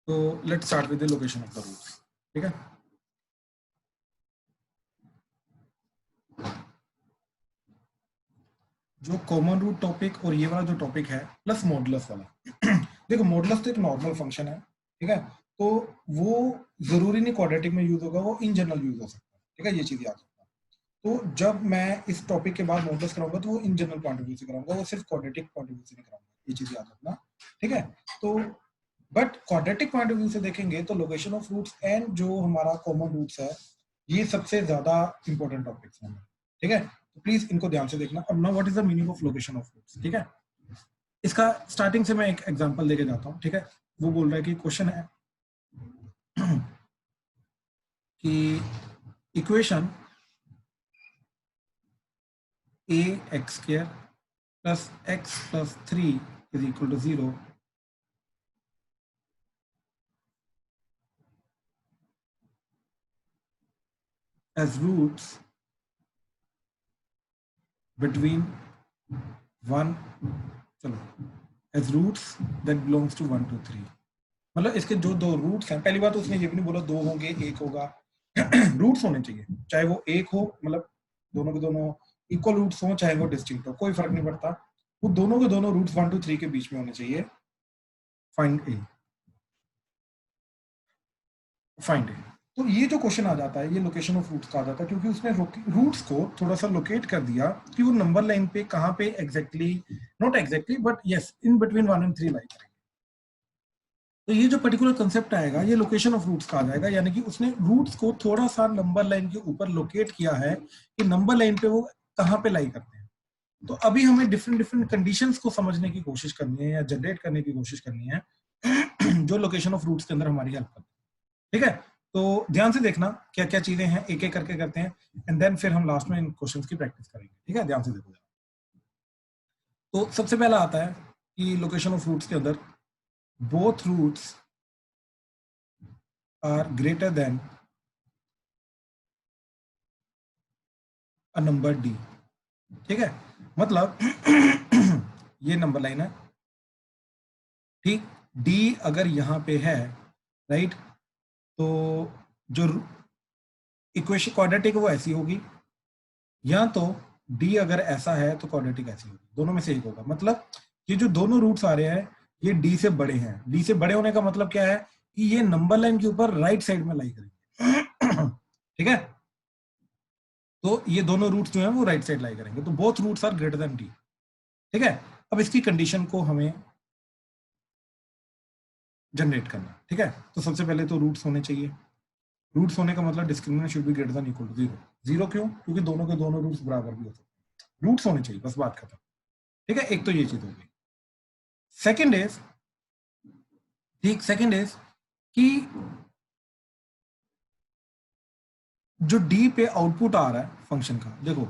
तो let's start with the location of the roots. ठीक है, जो कॉमन रूट टॉपिक और ये वाला जो टॉपिक है प्लस मॉडुलस वाला देखो मॉडुलस तो एक नॉर्मल फंक्शन है, ठीक है, तो वो जरूरी नहीं क्वाड्रेटिक में यूज होगा, वो इन जनरल यूज हो सकता है। ठीक है, ये चीज याद रखना। तो जब मैं इस टॉपिक के बाद मॉडुलस कराऊंगा तो वो in general point of view से कराऊंगा, वो सिर्फ क्वाड्रेटिक पॉइंट ऑफ व्यू से नहीं कराऊंगा, ये चीज याद रखना। ठीक है, तो but quadratic point of view से देखेंगे तो लोकेशन ऑफ रूट्स एंड जो हमारा कॉमन रूट्स है ये सबसे ज्यादा इंपॉर्टेंट टॉपिक्स हैं। ठीक है, तो प्लीज इनको ध्यान से देखना। अब now what is the meaning of location of roots. ठीक है, इसका स्टार्टिंग से मैं एक एग्जांपल लेके जाता हूँ। ठीक है, वो बोल रहा है कि क्वेश्चन है कि equation a x square plus x plus 3 is equal to 0 as roots between 1 चलो as roots that belongs to 1 to 3। मतलब इसके जो दो रूट्स हैं, पहली बात तो उसने ये भी नहीं बोला दो होंगे एक होगा रूट्स होने चाहिए, चाहे वो एक हो मतलब दोनों के दोनों इक्वल रूट्स हो, चाहे वो डिस्टिंक्ट हो, कोई फर्क नहीं पड़ता, वो दोनों के दोनों रूट्स 1 to 3 के बीच में होने चाहिए। फाइंड ए, फाइंड ए। तो ये जो क्वेश्चन आ जाता है ये लोकेशन ऑफ रूट्स का आ जाता है, क्योंकि उसने रूट्स को थोड़ा सा लोकेट कर दिया कि वो नंबर लाइन पे कहाँ पे exactly, not exactly but yes in between 1 and 3 लाई करेंगे। तो ये जो पर्टिकुलर कंसेप्ट आएगा ये लोकेशन ऑफ रूट्स का आ जाएगा, यानी कि उसने रूट्स को थोड़ा सा नंबर लाइन के ऊपर लोकेट किया है कि नंबर लाइन पे वो कहाँ पे लाई करते हैं। तो अभी हमें डिफरेंट डिफरेंट कंडीशंस को समझने की कोशिश करनी है या जनरेट करने की कोशिश करनी है जो लोकेशन ऑफ रूट्स के अंदर हमारी हेल्प करती है। ठीक है, तो ध्यान से देखना क्या क्या चीजें हैं, एक एक करके करते हैं एंड देन फिर हम लास्ट में इन क्वेश्चंस की प्रैक्टिस करेंगे। ठीक है, ध्यान से देखो। तो सबसे पहला आता है कि लोकेशन ऑफ रूट्स के अंदर both roots are greater than a number D. ठीक है, मतलब ये नंबर लाइन है, ठीक, डी अगर यहां पे है, राइट, तो जो इक्वेशन क्वाड्रेटिक वो ऐसी होगी, या तो डी अगर ऐसा है तो क्वाड्रेटिक ऐसी होगी, दोनों में से एक होगा। मतलब ये जो दोनों रूट्स आ रहे हैं ये डी से बड़े हैं। डी से बड़े होने का मतलब क्या है कि ये नंबर लाइन के ऊपर राइट साइड में लाई करेंगे ठीक है, तो ये दोनों रूट्स जो हैं वो राइट साइड लाई करेंगे, तो both roots are greater than D. ठीक है, अब इसकी कंडीशन को हमें जनरेट करना। ठीक है, तो सबसे पहले तो रूट्स होने चाहिए। रूट्स होने का मतलब discriminant should be greater than equal to 0। 0 क्यों? क्योंकि दोनों के दोनों रूट्स बराबर भी हो सकते हैं। रूट्स होने चाहिए, बस बात खत्म। ठीक है, एक तो ये चीज होगी। सेकंड इज, ठीक, सेकंड इज कि जो डी पे आउटपुट आ रहा है फंक्शन का, देखो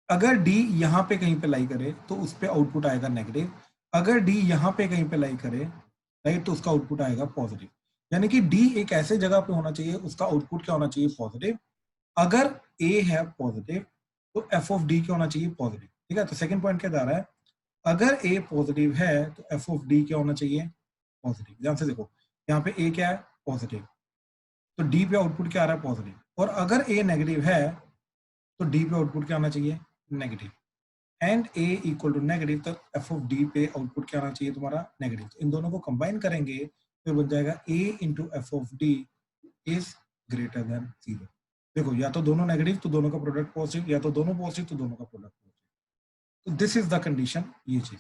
अगर डी यहां पे कहीं पे लाई करे तो उस पे आउटपुट आएगा नेगेटिव, अगर डी यहां पे कहीं पे लाई करे, राइट, तो उसका आउटपुट आएगा पॉजिटिव। यानी कि डी एक ऐसे जगह पे होना चाहिए उसका आउटपुट क्या होना चाहिए? पॉजिटिव। अगर ए है पॉजिटिव तो एफ ऑफ डी क्या होना चाहिए? पॉजिटिव। ठीक है, तो सेकंड पॉइंट क्या जा रहा है, अगर ए पॉजिटिव है तो एफ ऑफ डी क्या होना चाहिए? पॉजिटिव। ध्यान से देखो, यहाँ पे ए क्या है? पॉजिटिव, तो डी पे आउटपुट क्या आ रहा है? पॉजिटिव। और अगर ए नेगेटिव है तो डी पे आउटपुट क्या आना चाहिए? Negative. And A equal to negative, तो एफ ऑफ डी पे आउटपुट क्या आना चाहिए तुम्हारा? नेगेटिव। तो इन दोनों को कंबाइन करेंगे फिर बन जाएगा a into F of d is greater than 0। देखो, या तो दोनों नेगेटिव तो दोनों का प्रोडक्ट पॉजिटिव, या तो दोनों पॉजिटिव तो दोनों का प्रोडक्ट पॉजिटिव। तो दिस इज द कंडीशन, ये चीज।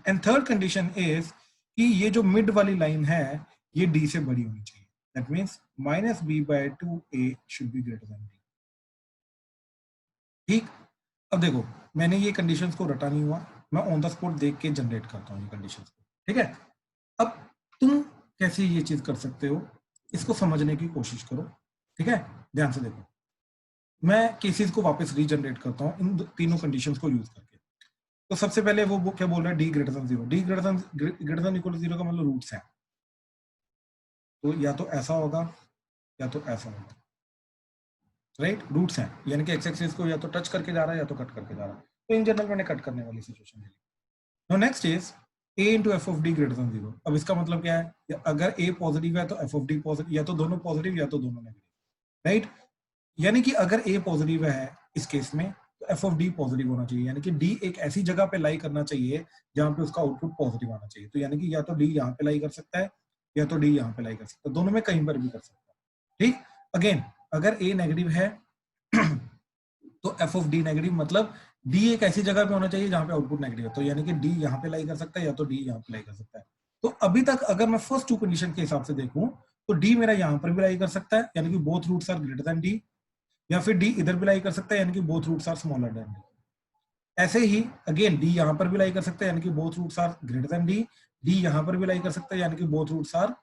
एंड थर्ड कंडीशन इज कि ये जो मिड वाली लाइन है ये डी से बड़ी होनी चाहिए। That means minus B by 2a should be greater than D. ठीक, अब देखो मैंने ये कंडीशंस को रटा नहीं हुआ, मैं ऑन द स्पॉट देख के जनरेट करता हूँ ये कंडीशंस को। ठीक है, अब तुम कैसे ये चीज कर सकते हो इसको समझने की कोशिश करो। ठीक है, ध्यान से देखो, मैं केसेस को वापस रीजनरेट करता हूँ इन तीनों कंडीशंस को यूज करके। तो सबसे पहले वो क्या बोल रहा है? D greater than 0। D greater than equal to 0 का मतलब रूट्स है, तो या तो ऐसा होगा या तो ऐसा होगा, राइट, रूट्स हैं, यानी कि एक्स एक्सिस को या तो टच करके जा रहा है या तो कट करके जा रहा है। तो इन जनरल मैंने कट करने वाली सिचुएशन ले ली। Now next is a into F of d greater than 0। अब इसका मतलब क्या है, अगर a पॉजिटिव है तो एफ ऑफ डी पॉजिटिव, या तो दोनों पॉजिटिव या तो दोनों नेगेटिव, राइट। यानी कि अगर a पॉजिटिव है इस केस में तो एफ ऑफ डी पॉजिटिव होना चाहिए, यानी कि d एक ऐसी जगह पे लाई करना चाहिए जहां पे उसका आउटपुट पॉजिटिव आना चाहिए। तो यानी कि या तो d यहाँ पे लाई कर सकता है या तो d यहाँ पे लाई कर सकता है, दोनों में कहीं पर भी कर सकता है, ठीक। अगेन अगर a नेगेटिव है तो एफ ऑफ डी नेगेटिव, मतलब d एक ऐसी जगह पे होना चाहिए जहां पे आउटपुट नेगेटिव है, तो यानी कि d यहाँ पे लाई कर सकता है या तो d यहाँ पे लाई कर सकता है। तो अभी तक अगर मैं फर्स्ट टू कंडीशन के हिसाब से देखूं तो d मेरा यहाँ पर भी लाई कर सकता है, यानी कि both roots are greater than d, या फिर d इधर भी लाई कर सकता है, यानी कि both roots are smaller than d। ऐसे ही अगेन d यहाँ पर भी लाई कर सकता है, यानी कि both roots are greater than d, d यहाँ पर भी लाई कर सकता है, यानी कि both roots are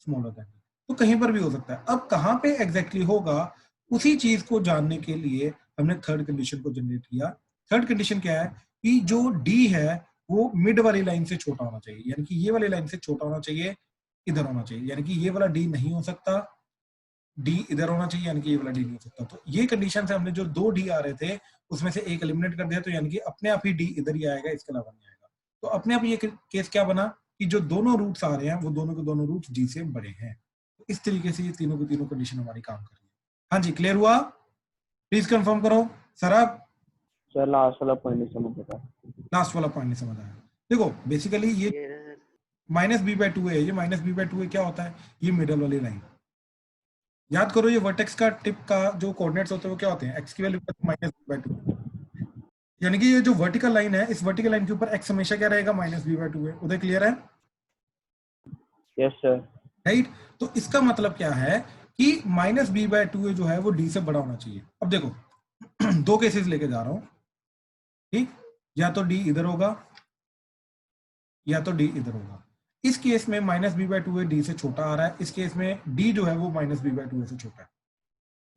smaller than d। तो कहीं पर भी हो सकता है। अब कहाँ पे एग्जैक्टली होगा, उसी चीज को जानने के लिए हमने थर्ड कंडीशन को जनरेट किया। थर्ड कंडीशन क्या है कि जो d है वो मिड वाली लाइन से छोटा होना चाहिए, यानी कि ये वाली लाइन से छोटा होना चाहिए, इधर होना चाहिए, यानी कि ये वाला d नहीं हो सकता, d इधर होना चाहिए, यानी कि ये वाला d नहीं हो सकता। तो ये कंडीशन से हमने जो दो d आ रहे थे उसमें से एक एलिमिनेट कर दिया, तो यानी कि अपने आप ही d इधर ही आएगा, इसके अलावा नहीं आएगा। तो अपने आप ये केस क्या बना कि जो दोनों रूट्स आ रहे हैं वो दोनों के दोनों रूट्स d से बड़े हैं। तो इस तरीके से ये तीनों की तीनों कंडीशन हमारी काम कर रही है। हाँ जी, क्लियर हुआ? प्लीज कंफर्म करो। सर लास्ट वाला पॉइंट नहीं समझ आता। लास्ट वाला पॉइंट नहीं समझ आया? देखो बेसिकली ये माइनस बी बाई टू है, ये माइनस बी बाई टू है क्या होता है, ये मिडल वाली लाइन। याद करो ये वर्टेक्स का टिप का जो कोऑर्डिनेट्स होते हैं वो क्या होते हैं, एक्स की value minus B by two, यानी कि ये जो वर्टिकल लाइन है इस वर्टिकल लाइन के ऊपर एक्स हमेशा क्या रहेगा, माइनस बी बाई टू है। उधर क्लियर है? Yes sir. राइट। तो इसका मतलब क्या है कि माइनस बी बाई टू जो है वो डी से बड़ा होना चाहिए। अब देखो दो केसेस लेके जा रहा हूं, ठीक, या तो डी इधर होगा या तो डी इधर होगा। इस केस में minus B by two D से छोटा आ रहा है, इस केस में डी जो है वो माइनस बी बाई टू से छोटा है,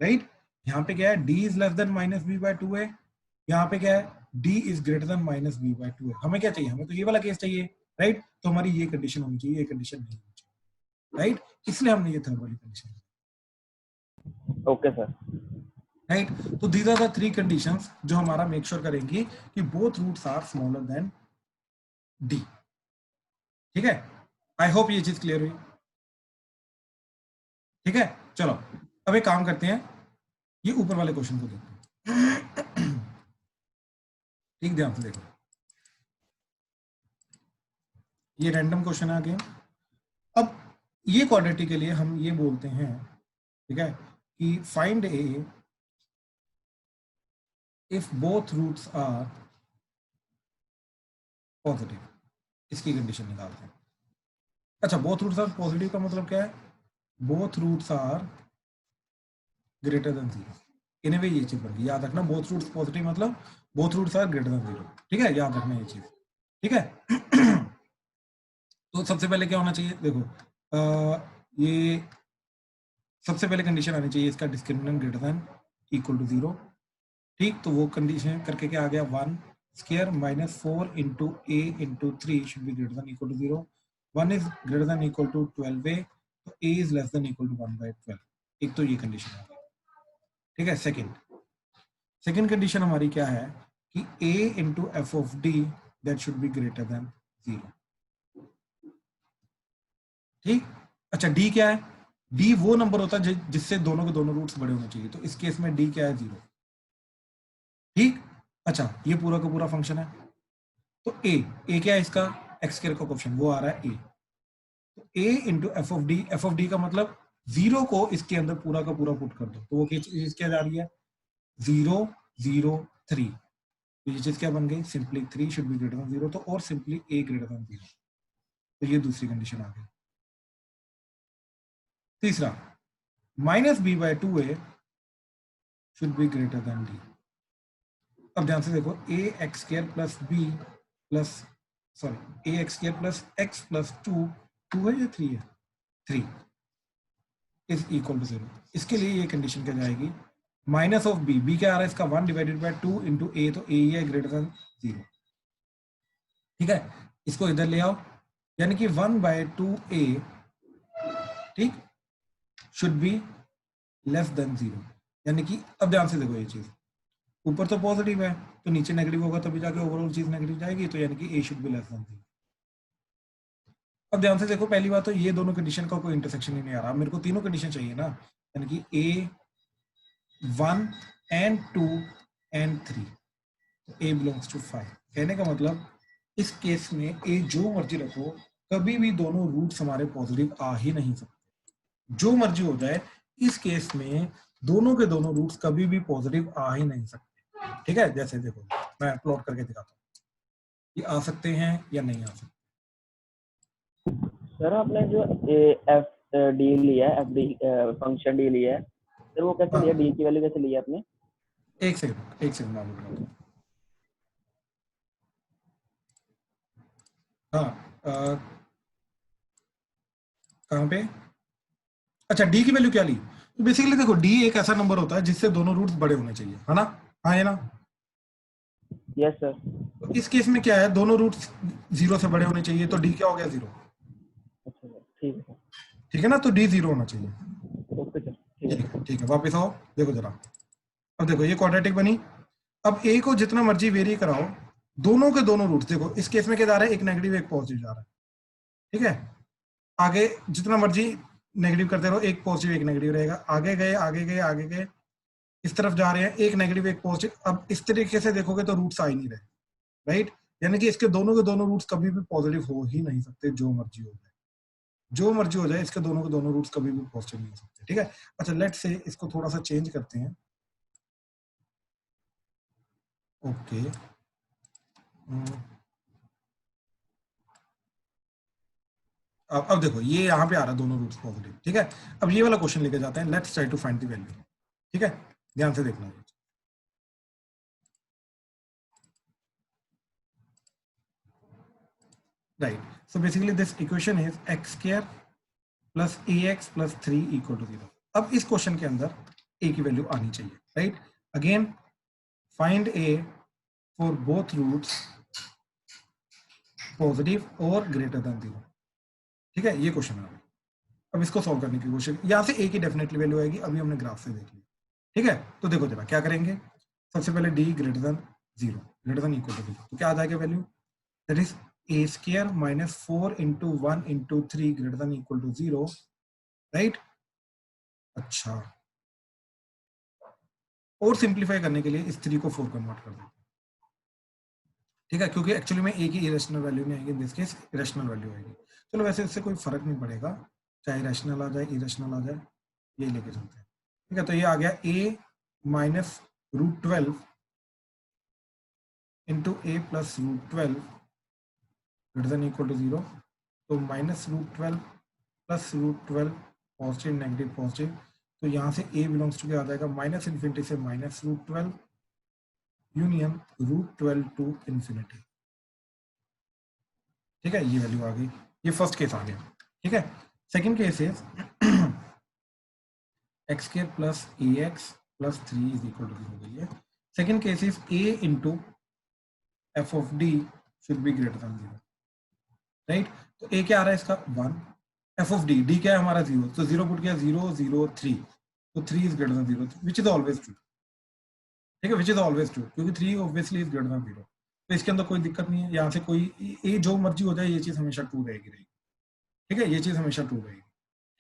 राइट। यहाँ पे क्या है, D is less than minus B by two, यहाँ पे क्या है, D is greater than minus B by two. हमें क्या चाहिए, हमें तो ये वाला केस चाहिए, राइट। तो हमारी ये कंडीशन होनी चाहिए, ये कंडीशन नहीं होनी चाहिए, राइट। इसलिए हमने ये थर्ड वाली कंडीशन। Okay sir. राइट। तो these are the three conditions जो हमारा मेक श्योर करेंगी कि both roots are smaller than D. ठीक है, आई होप ये चीज क्लियर हुई। ठीक है, चलो अब एक काम करते हैं, ये ऊपर वाले क्वेश्चन को देखते हैं। ठीक, ध्यान से देखो, ये रैंडम क्वेश्चन आ गए। अब ये क्वाड्रेटिक के लिए हम ये बोलते हैं, ठीक है, कि find A if both roots are positive, इसकी कंडीशन निकालते हैं। अच्छा, बोथ रूट्स आर पॉजिटिव का मतलब क्या है, both roots are greater than zero. इन्हें भी ये चीज बन गई, याद रखना, बोथ रूट्स पॉजिटिव मतलब both roots are greater than zero. ठीक है, याद रखना ये चीज, ठीक है। तो सबसे पहले क्या होना चाहिए, देखो ये सबसे पहले कंडीशन आनी चाहिए इसका discriminant greater than equal to zero. ठीक, तो वो कंडीशन करके क्या आ गया, 1 square minus 4 into A into 3 should be greater than equal to 0। 1 is greater than equal to 12a, तो a is less than equal to 1/12। एक तो ये कंडीशन आ गई, ठीक है। सेकंड कंडीशन हमारी क्या है कि a into F of D that should be greater than 0। ठीक, अच्छा d क्या है, d वो नंबर होता है जिससे दोनों के दोनों रूट्स बड़े होने चाहिए, तो इस केस में d क्या है, 0। ठीक, अच्छा ये पूरा का पूरा फंक्शन है, तो a क्या है इसका, एक्स स्क्वायर का क्वेश्चन वो आ रहा है a, तो a into F of D का मतलब 0 को इसके अंदर पूरा का पूरा पुट कर दो, तो वो चीज क्या जा रही है, 0 0 3। तो ये चीज क्या बन गई, simply 3 should be greater than 0, तो और सिंपली a ग्रेटर देन 0। तो ये दूसरी कंडीशन आ गई। तीसरा, minus B by two a should be greater than d. अब ध्यान से देखो, a x square plus b plus sorry a x square plus x plus 2 है या 3 है, 3 इज इक्वल टू 0। इसके लिए ये कंडीशन क्या जाएगी, माइनस ऑफ बी क्या आ रहा है इसका, 1 डिवाइडेड बाय 2 इंटू ए, तो ए है ग्रेटर देन 0। ठीक है, इसको इधर ले आओ, यानी कि 1/2a, ठीक, शुड बी लेस देन 0। यानी कि अब ध्यान से देखो, ये चीज ऊपर तो पॉजिटिव है तो नीचे नेगेटिव होगा, तभी जाके ओवरऑल चीज नेगेटिव जाएगी, तो यानी कि a should be less than 0। अब ध्यान से देखो, पहली बात तो ये दोनों कंडीशन का कोई इंटरसेक्शन ही नहीं आ रहा, मेरे को तीनों कंडीशन चाहिए ना, यानी कि A1 and 2 and 3, तो A बिलोंग्स टू 5। कहने का मतलब इस केस में A जो मर्जी रखो, कभी भी दोनों रूट्स हमारे पॉजिटिव आ ही नहीं सकते, जो मर्जी हो जाए, इस केस में दोनों के दोनों रूट्स कभी भी पॉजिटिव आ ही नहीं सकते। ठीक है, जैसे देखो मैं प्लॉट करके दिखाता हूँ, ये आ सकते हैं या नहीं आ सकते। सर आपने जो एफ डी लिया है, एफ डी फंक्शन डी लिया है, सर वो कैसे लिया, हाँ, डी की वैल्यू कैसे लिया आपने? एक सेकंड मैं बताता हूँ। हाँ, कहाँ पे, अच्छा डी की वैल्यू क्या ली, तो बेसिकली देखो डी एक ऐसा नंबर होता है जिससे दोनों रूट्स बड़े होने चाहिए, है ना, हाँ है ना। Yes sir. तो इस केस में क्या है, दोनों रूट्स 0 से बड़े होने चाहिए, तो डी क्या हो गया, 0। अच्छा सर, ठीक है सर। ठीक है ना, तो डी 0 होना चाहिए। ओके सर, ठीक है सर। ठीक है, वापस आओ, देखो जरा, अब देखो ये क्वाड्रेटिक बनी। अब ए को जितना मर्जी वेरी कराओ, दोनों के दोनों रूट्स देखो, इस केस में क्या जा रहा है, एक नेगेटिव एक पॉजिटिव जा रहा है। ठीक है, आगे जितना मर्जी नेगेटिव करते रहो, एक पॉजिटिव एक नेगेटिव रहेगा, आगे गए आगे गए आगे गए, इस तरफ जा रहे हैं, एक नेगेटिव एक पॉजिटिव। अब इस तरीके से देखोगे तो रूट्स आ ही नहीं रहे, राइट, यानी कि इसके दोनों के दोनों रूट्स कभी भी पॉजिटिव हो ही नहीं सकते, जो मर्जी हो जाए, जो मर्जी हो जाए, इसके दोनों के दोनों रूट्स कभी भी पॉजिटिव नहीं हो सकते। ठीक है, अच्छा लेट से इसको थोड़ा सा चेंज करते हैं। ओके, अब देखो ये यहाँ पे आ रहा है दोनों रूट्स पॉजिटिव। ठीक है, अब ये वाला क्वेश्चन लेके जाते हैं, let's try to find the value. ठीक है, ध्यान से देखना, right. So basically this equation is x square plus A X plus 3 equal to 0। अब इस क्वेश्चन के अंदर ए की वैल्यू आनी चाहिए, right. Again find A for both roots positive और ग्रेटर देन 0। ठीक है, ये क्वेश्चन है। अब इसको सॉल्व करने की कोशिश, यहाँ से ए की डेफिनेटली वैल्यू आएगी, अभी हमने ग्राफ से देख लिया। ठीक है, तो देखो जरा क्या करेंगे, सबसे पहले D greater than 0, greater than equal to 0, तो क्या आ जाएगा value, that is A square minus 4 into 1 into 3 greater than equal to 0, right. अच्छा, और सिंप्लीफाई करने के लिए इस 3 को 4 कन्वर्ट कर देते। ठीक है, क्योंकि एक्चुअली में ए की इरेशनल वैल्यू नहीं आएगी, in this case irrational value आएगी। चलो वैसे इससे कोई फर्क नहीं पड़ेगा, चाहे रैशनल आ जाए इरेशनल आ जाए, ये लेके चलते हैं। ठीक है, तो ये आ गया a minus root 12 into a plus root 12 greater than equal to 0, तो minus root 12 plus root 12, positive negative positive, तो यहाँ से ए बिलोंग्स टू क्या आ जाएगा, माइनस इन्फिनिटी से minus root 12 union root 12 to infinity. ठीक है, ये वैल्यू आ गई, ये फर्स्ट केस आ गया। ठीक है, second case is x square plus A X plus 3 is equal to हो गई है। Second case is A into F of D should be greater than 0, right. तो ए क्या आ रहा है इसका 1, एफ ऑफ डी, डी क्या है हमारा 0, तो 0 पुट किया 0 0 3, तो 3 is greater than 0, which is always true. ठीक है, विच इज ऑलवेज ट्रू, क्योंकि 3 ऑब्वियसली इज ग्रेटर देन 0, तो इसके अंदर कोई दिक्कत नहीं है, यहाँ से कोई ए जो मर्जी हो जाए, ये चीज हमेशा ट्रू रहेगी। ठीक है, ये चीज हमेशा ट्रू रहेगी।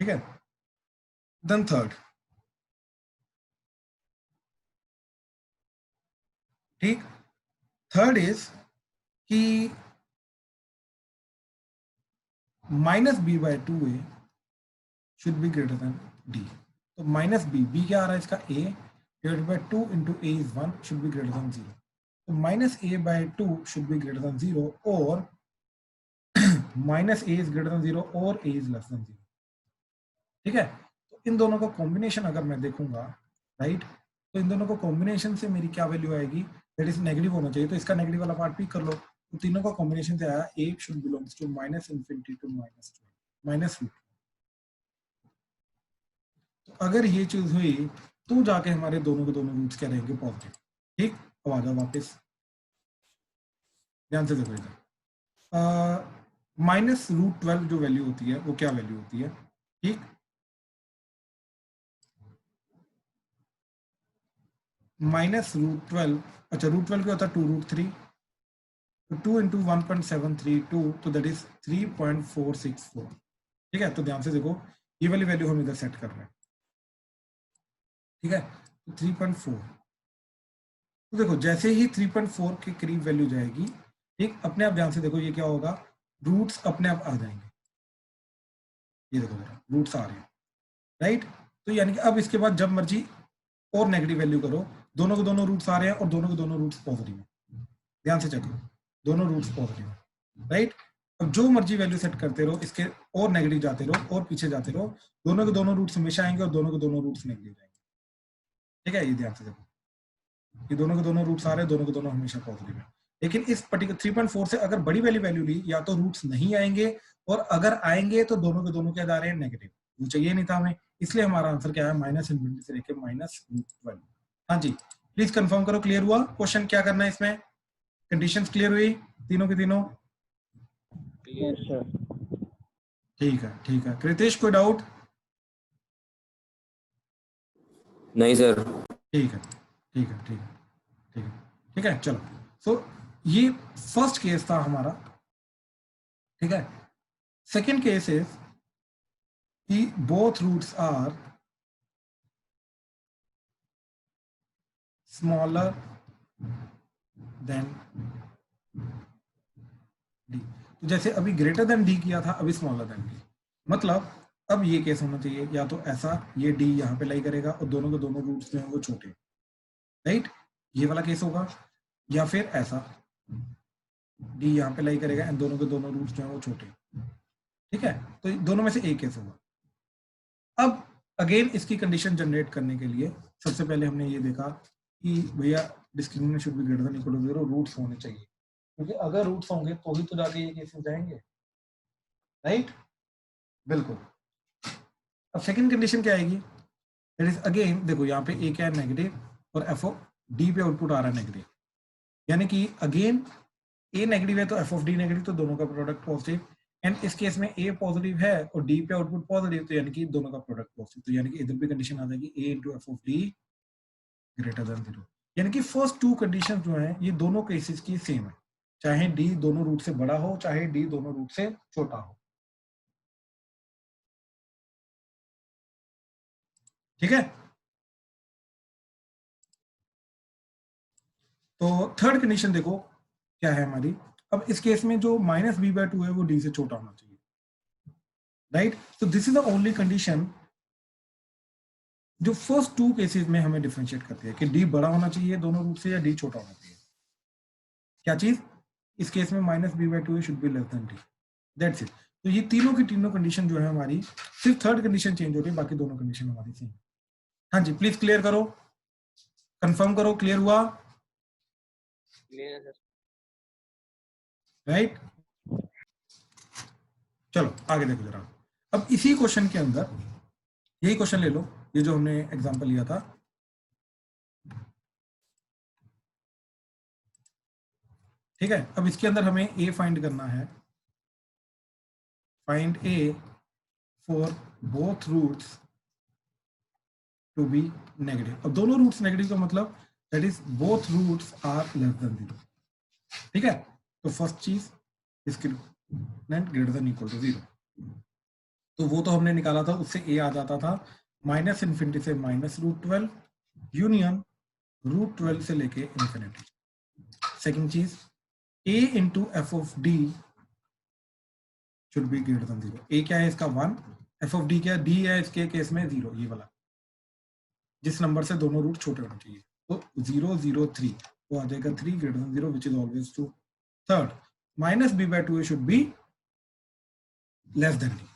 ठीक है, देन थर्ड, ठीक, थर्ड इज कि minus B by 2a should be greater than D, तो माइनस बी क्या आ रहा है इसका a divided by 2 into A is 1 should be greater than 0, तो minus a by 2 should be greater than 0, और minus a is greater than 0 और a is less than 0। ठीक है, तो इन दोनों का कॉम्बिनेशन अगर मैं देखूंगा, राइट, तो इन दोनों को कॉम्बिनेशन से मेरी क्या वैल्यू आएगी, दैट इज नेगेटिव होना चाहिए, तो इसका नेगेटिव वाला पार्ट पिक कर लो, तो तीनों का कॉम्बिनेशन से आया a should belongs to minus infinity to minus 2 minus root. तो अगर ये चीज हुई तो जाके हमारे दोनों के दोनों रूट्स क्या रहेंगे, पॉजिटिव। ठीक, अब आ जाओ वापस, ध्यान से देखो इधर, माइनस रूट 12 जो वैल्यू होती है वो क्या वैल्यू होती है, ठीक, माइनस रूट 12, अच्छा रूट 12 क्या होता है 2 रूट 3, तो 2 इंटू 1.732 तो दैट इज 3.464। ठीक है, तो ध्यान से देखो ये वाली वैल्यू हम इधर सेट कर रहे हैं। ठीक है, तो 3.4, तो देखो जैसे ही 3.4 के करीब वैल्यू जाएगी, ठीक, अपने आप ध्यान से देखो ये क्या होगा, रूट्स अपने आप आ जाएंगे। ये देखो जरा रूट्स आ रहे हैं, राइट। तो यानी कि अब इसके बाद जब मर्जी और नेगेटिव वैल्यू करो, दोनों के दोनों रूट्स आ रहे हैं और दोनों के दोनों रूट्स पॉजिटिव है। ध्यान से चेक करो, दोनों रूट्स पॉजिटिव है, राइट। अब जो मर्जी वैल्यू सेट करते रहो, इसके और नेगेटिव जाते रहो और पीछे जाते रहो, दोनों के दोनों रूट्स हमेशा आएंगे और दोनों के दोनों रूट्स नेगेटिव जाएंगे। ठीक है, ये ध्यान से देखो, ये दोनों के दोनों रूट्स आ रहे हैं, दोनों के दोनों हमेशा पॉजिटिव है। लेकिन इस पर्टिकुलर 3.4 से अगर बड़ी वाली वैल्यू ली, या तो रूट्स नहीं आएंगे, और अगर आएंगे तो दोनों के दोनों क्या जा रहे हैं, नेगेटिव। वो चाहिए नहीं था हमें, इसलिए हमारा आंसर क्या है, -∞ से लेके -√12। हाँ जी, प्लीज कंफर्म करो, क्लियर हुआ क्वेश्चन, क्या करना है इसमें, कंडीशंस क्लियर हुई तीनों की तीनों? Yes sir. ठीक है, ठीक है। कृतेश कोई डाउट? नहीं सर। ठीक है, ठीक है, ठीक है, ठीक है, ठीक है, चलो। सो ये फर्स्ट केस था हमारा। ठीक है, सेकेंड केस इज कि both roots are smaller than D. तो जैसे अभी ग्रेटर देन डी किया था, अभी स्मॉलर देन डी, मतलब अब ये केस होना चाहिए, या तो ऐसा, ये डी यहाँ पे लाई करेगा और दोनों के दोनों रूट्स जो हैं वो छोटे, राइट, ये वाला केस होगा, या फिर ऐसा, डी यहाँ पे लाई करेगा एंड दोनों के दोनों रूट्स जो हैं वो छोटे। ठीक है, तो दोनों में से एक केस होगा। अब अगेन इसकी कंडीशन जनरेट करने के लिए सबसे पहले हमने ये देखा कि भैया discriminant should be greater than equal to 0, roots होने चाहिए, क्योंकि अगर रूट्स होंगे तो ही तो जाके ये केसेस जाएंगे, राइट, बिल्कुल। अब सेकंड कंडीशन क्या आएगी, दैट इज अगेन देखो यहाँ पे ए क्या है, नेगेटिव, और एफ ऑफ डी पे आउटपुट आ रहा है नेगेटिव, यानी कि अगेन ए नेगेटिव है तो एफ ऑफ डी नेगेटिव, तो दोनों का प्रोडक्ट पॉजिटिव, एंड इस केस में ए पॉजिटिव है और डी पे आउटपुट पॉजिटिव, तो यानी कि दोनों का प्रोडक्ट पॉजिटिव, तो यानी कि इधर भी कंडीशन आ जाएगी a into F of d greater than 0। यानी कि फर्स्ट टू कंडीशन जो है ये दोनों केसेस की सेम है, चाहे डी दोनों रूट से बड़ा हो, चाहे डी दोनों रूट से छोटा हो। ठीक है, तो थर्ड कंडीशन देखो क्या है हमारी। अब इस केस में जो -b/2 है वो डी से छोटा होना चाहिए, राइट। तो this is the only condition जो फर्स्ट टू केसेस में हमें डिफरेंशिएट करती है कि डी बड़ा होना चाहिए दोनों रूट से या डी छोटा होना चाहिए। क्या चीज, इस केस में -b/2 should be less then D, that's it. तो ये तीनों की तीनों कंडीशन जो है हमारी, सिर्फ थर्ड कंडीशन चेंज हो रही है, बाकी दोनों कंडीशन हमारी सेम। हाँ जी, प्लीज क्लियर करो, कंफर्म करो, क्लियर हुआ? राइट, चलो आगे देखो जरा। अब इसी क्वेश्चन के अंदर यही क्वेश्चन ले लो, ये जो हमने एग्जांपल लिया था। ठीक है, अब इसके अंदर हमें ए फाइंड करना है, find A for both roots to be negative. अब दोनों रूट्स नेगेटिव का मतलब that is both roots are less than 0। ठीक है, तो फर्स्ट चीज discriminant greater than equal to 0, तो वो तो हमने निकाला था, उससे ए आ जाता था -∞ से -√12 यूनियन √12 से लेके इंफिनिटी। सेकंड चीज a into F of D should be greater than 0। ए क्या है इसका 1, एफ ऑफ डी क्या है, डी है इसके केस में 0, ये वाला जिस नंबर से दोनों रूट छोटे होने चाहिए, तो 0 0 3 तो आ जाएगा 3 greater than 0 which is always true. Third -b/2 should be less then D.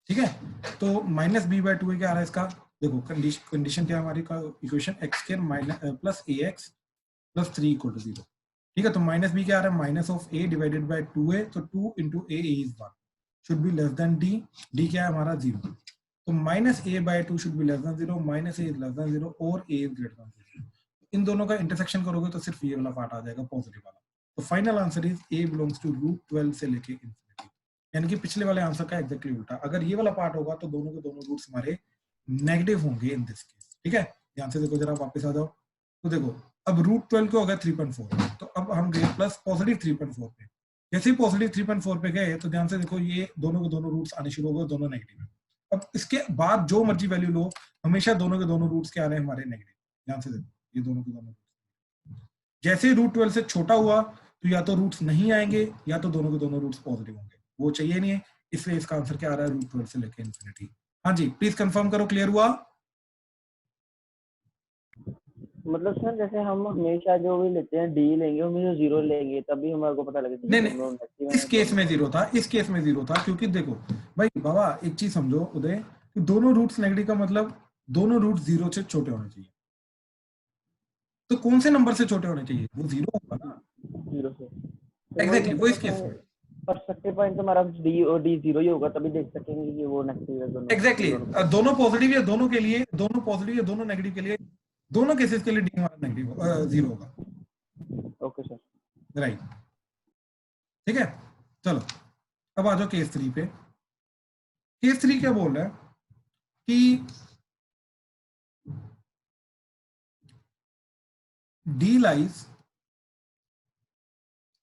ठीक है, तो -b/2 क्या आ रहा है इसका, देखो कंडीशन क्या है हमारी का equation, x² plus ax plus 3 equal to 0। ठीक है, तो -b क्या आ रहा है, -a डिवाइडेड बाय 2a, तो 2 into a is 1 should be less than d, d क्या है हमारा 0, तो -a/2 should be less than 0, -a is less than 0 और a इज ग्रेटर देन 0। इन दोनों का इंटरसेक्शन करोगे तो सिर्फ ये वाला पार्ट आ जाएगा पॉजिटिव वाला। तो final answer is a belongs to √12 से लेके इंफिनिटी, यानी कि पिछले वाले आंसर का एग्जैक्टली उल्टा। अगर ये वाला पार्ट होगा तो दोनों के दोनों रूट्स हमारे नेगेटिव होंगे इन दिस केस। ठीक है, ध्यान से देखो जरा, वापस आ जाओ। तो देखो अब रूट 12 क्या हो गया 3.4, तो अब हम गए प्लस पॉजिटिव 3.4 पे। जैसे ही पॉजिटिव 3.4 पे गए तो ध्यान से देखो ये दोनों के दोनों रूट्स आने शुरू हो गए, दोनों नेगेटिव है। अब इसके बाद जो मर्जी वैल्यू लो, हमेशा दोनों के दोनों रूट्स क्या आ रहे हैं हमारे नेगेटिव। ध्यान से देखो ये दोनों के दोनों, जैसे रूट 12 से छोटा हुआ तो या तो रूट्स नहीं आएंगे या तो दोनों के दोनों रूट्स पॉजिटिव होंगे, वो चाहिए नहीं है, इसलिए इसका आंसर क्या आ रहा है रूट 12 से लेकर इन्फिनिटी। हाँ जी प्लीज कंफर्म करो, क्लियर हुआ? मतलब सर जैसे हम हमेशा जो भी लेते हैं डी लेंगे, हमेशा जीरो लेंगे तभी हमारे को पता लगेगा नहीं कि नहीं दोनों नेगेटिव इस हैं केस दोनों में जीरो पॉजिटिव। था, इस केस में जीरो था, क्योंकि देखो भाई बाबा एक चीज समझो उदय कि दोनों रूट्स नेगेटिव का मतलब दोनों रूट जीरो से छोटे होने चाहिए। तो कौन से नंबर से छोटे होने चाहिए? वो जीरो होगा ना, जीरो से तो वही एग्जैक्टली मैं वो कह इस रहा केस था, में। परस्पेक्टिव पॉइंट तो हमारा डी और डी जीरो ही होगा, तभी देख सकेंगे कि वो नेगेटिव है दोनों एग्जैक्टली दोनों पॉजिटिव। दोनों पॉजिटिव या दोनों के लिए, दोनों पॉजिटिव या दोनों नेगेटिव के लिए, दोनों केसेस के लिए डी हमारा नेगेटिव जीरो होगा। Okay sir. राइट, ठीक है। चलो अब आ जाओ केस 3 पे। केस 3 क्या बोल रहा है कि D lies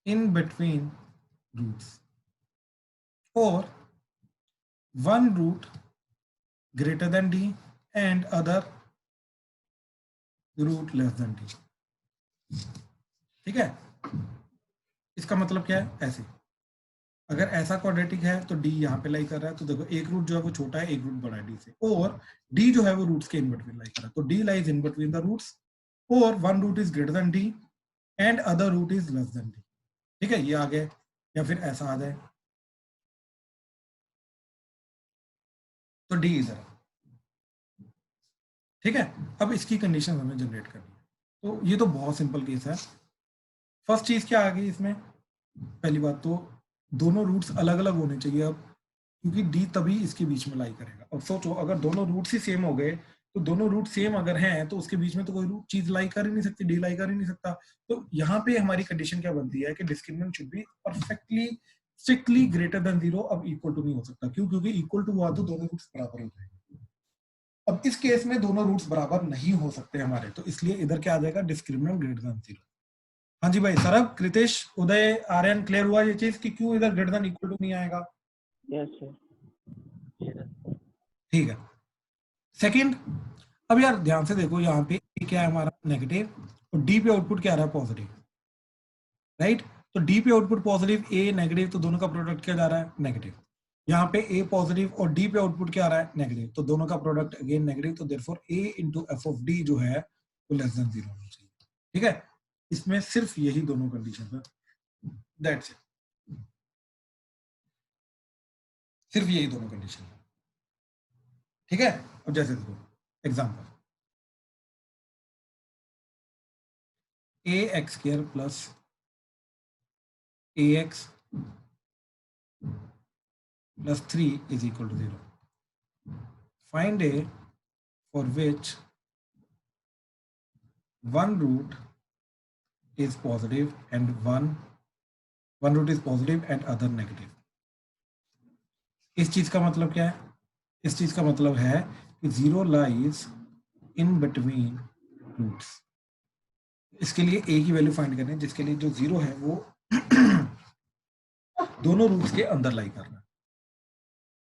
in between roots और one root greater than d and other root less than d। ठीक है, इसका मतलब क्या है? ऐसे अगर ऐसा क्वाड्रेटिक है तो d यहाँ पे लाई कर रहा है, तो देखो एक रूट जो है वो छोटा है, एक रूट बड़ा है d से, और d जो है वो रूट्स के इन बिटवीन लाई कर रहा है, तो d lies in between the roots और one root is greater than d and other root is less than d। ठीक है, ये आ गया, या फिर ऐसा आ जाए तो d इधर। ठीक है, अब इसकी कंडीशन हमें जनरेट करनी है, तो ये तो बहुत सिंपल केस है। फर्स्ट चीज क्या आ गई इसमें, पहली बात तो दोनों रूट्स अलग अलग होने चाहिए अब, क्योंकि डी तभी इसके बीच में लाई करेगा। अब सोचो अगर दोनों रूट्स ही सेम हो गए, तो दोनों रूट सेम अगर हैं तो उसके बीच में तो कोई रूट चीज लाई कर ही नहीं सकती, डी लाई कर ही नहीं सकता। तो यहाँ पे हमारी कंडीशन क्या बनती है कि discriminant should be perfectly strictly greater than zero. अब इक्वल टू नहीं हो सकता, क्यों? क्योंकि इक्वल टू हुआ तो दोनों रूट्स बराबर हो जाएंगे। अब इस केस में दोनों रूट्स बराबर नहीं हो सकते हमारे, तो इसलिए इधर क्या आ जाएगा, डिस्क्रिमिनेंट ग्रेटर देन जीरो। हाँ जी भाई, सरब, कृतेश, उदय, आर्यन, क्लियर हुआ ये चीज कि क्यों इधर ग्रेटर देन इक्वल टू नहीं आएगा? Yes sir. ठीक है। सेकंड, अब यार ध्यान से देखो यहाँ पे क्या है हमारा नेगेटिव और डी पे आउटपुट क्या आ रहा है पॉजिटिव, राइट? तो डी पे आउटपुट पॉजिटिव, ए नेगेटिव, तो दोनों का प्रोडक्ट क्या जा रहा है नेगेटिव। यहाँ पे ए पॉजिटिव और डी पे आउटपुट क्या आ रहा है नेगेटिव, तो दोनों का प्रोडक्ट अगेन नेगेटिव, तो therefore A into F of D जो है वो लेस देन जीरो होना चाहिए। ठीक है, इसमें सिर्फ यही दोनों कंडीशन है, दैट्स इट, सिर्फ यही दोनों कंडीशन है। ठीक है, अब जैसे देखो example, A x square plus A x plus 3 is equal to 0. Find a for which one root is positive and one root is positive and other negative. इस चीज का मतलब क्या है? इस चीज का मतलब है कि zero lies in between roots. इसके लिए ए की वैल्यू फाइंड करनी है, जिसके लिए जो जीरो है वो दोनों रूट्स के अंदर लाई करना है।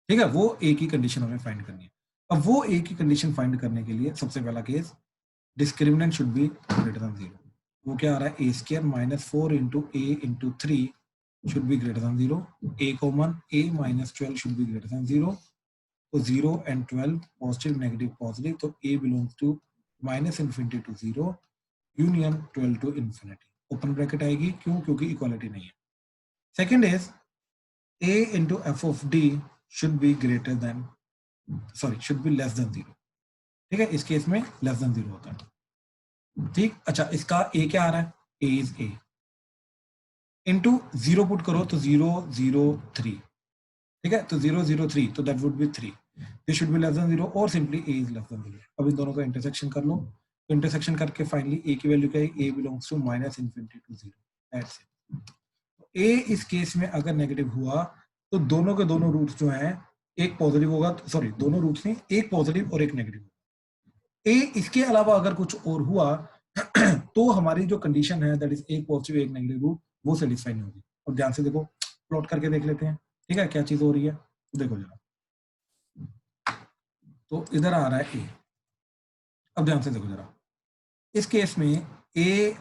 ठीक है, वो ए की कंडीशन हमें फाइंड करनी है। अब वो ए की कंडीशन फाइंड करने के लिए सबसे पहला case, discriminant should be greater than zero. वो क्या आ रहा है, a square minus 4 into A into 3 should be greater than zero. A common, a minus 12 should be greater than zero. तो 0 एंड 12 पॉजिटिव नेगेटिव पॉजिटिव, तो a belongs to minus infinity to zero union 12 to infinity. Open bracket आएगी, क्यों? क्योंकि equality नहीं है। Second is a into f of d should be greater than, sorry, should be less than 0। ठीक है, इस case में लेस देन 0 होता है। ठीक, अच्छा इसका a क्या आ रहा है, a is a into 0 put करो तो 0 0 3। ठीक है, तो 0 0 3, तो that would be 3। This should be less than 0 और simply a is less than 0। अब इन दोनों का इंटरसेक्शन कर लो, तो इंटरसेक्शन करके फाइनली a की वैल्यू क्या है, a belongs to minus infinity to 0। That's it. A इस केस में अगर नेगेटिव हुआ तो दोनों के दोनों रूट्स जो हैं, एक पॉजिटिव होगा, सॉरी दोनों रूट्स नहीं, एक पॉजिटिव और एक नेगेटिव। ए इसके अलावा अगर कुछ और हुआ तो हमारी जो कंडीशन है दैट इज एक पॉजिटिव एक नेगेटिव रूट वो सेटिस्फाई नहीं होगी। और ध्यान से देखो, प्लॉट करके देख लेते हैं, ठीक है, क्या चीज हो रही है। तो देखो जरा, तो इधर आ रहा है ए। अब ध्यान से देखो जरा, इस केस में ए,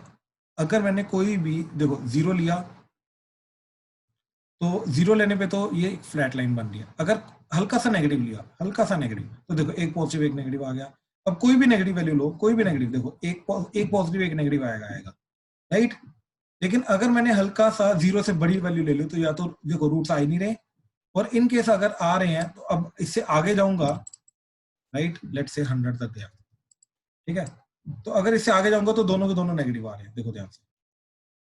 अगर मैंने कोई भी देखो 0 लिया तो 0 लेने पे तो ये एक फ्लैट लाइन बन रही है। अगर हल्का सा नेगेटिव लिया, हल्का सा नेगेटिव, तो देखो एक पॉजिटिव एक नेगेटिव आ गया। अब कोई भी नेगेटिव वैल्यू लो, कोई भी नेगेटिव, देखो एक पॉजिटिव एक नेगेटिव आएगा, राइट। लेकिन अगर मैंने हल्का सा 0 से बड़ी वैल्यू ले ली तो या तो देखो रूट्स आ ही नहीं रहे, और इन केस अगर आ रहे हैं तो अब इससे आगे जाऊंगा, राइट, लेट से 100 तक गया, ठीक है। तो अगर इससे आगे जाऊंगा तो दोनों के दोनों नेगेटिव आ रहे हैं, देखो ध्यान से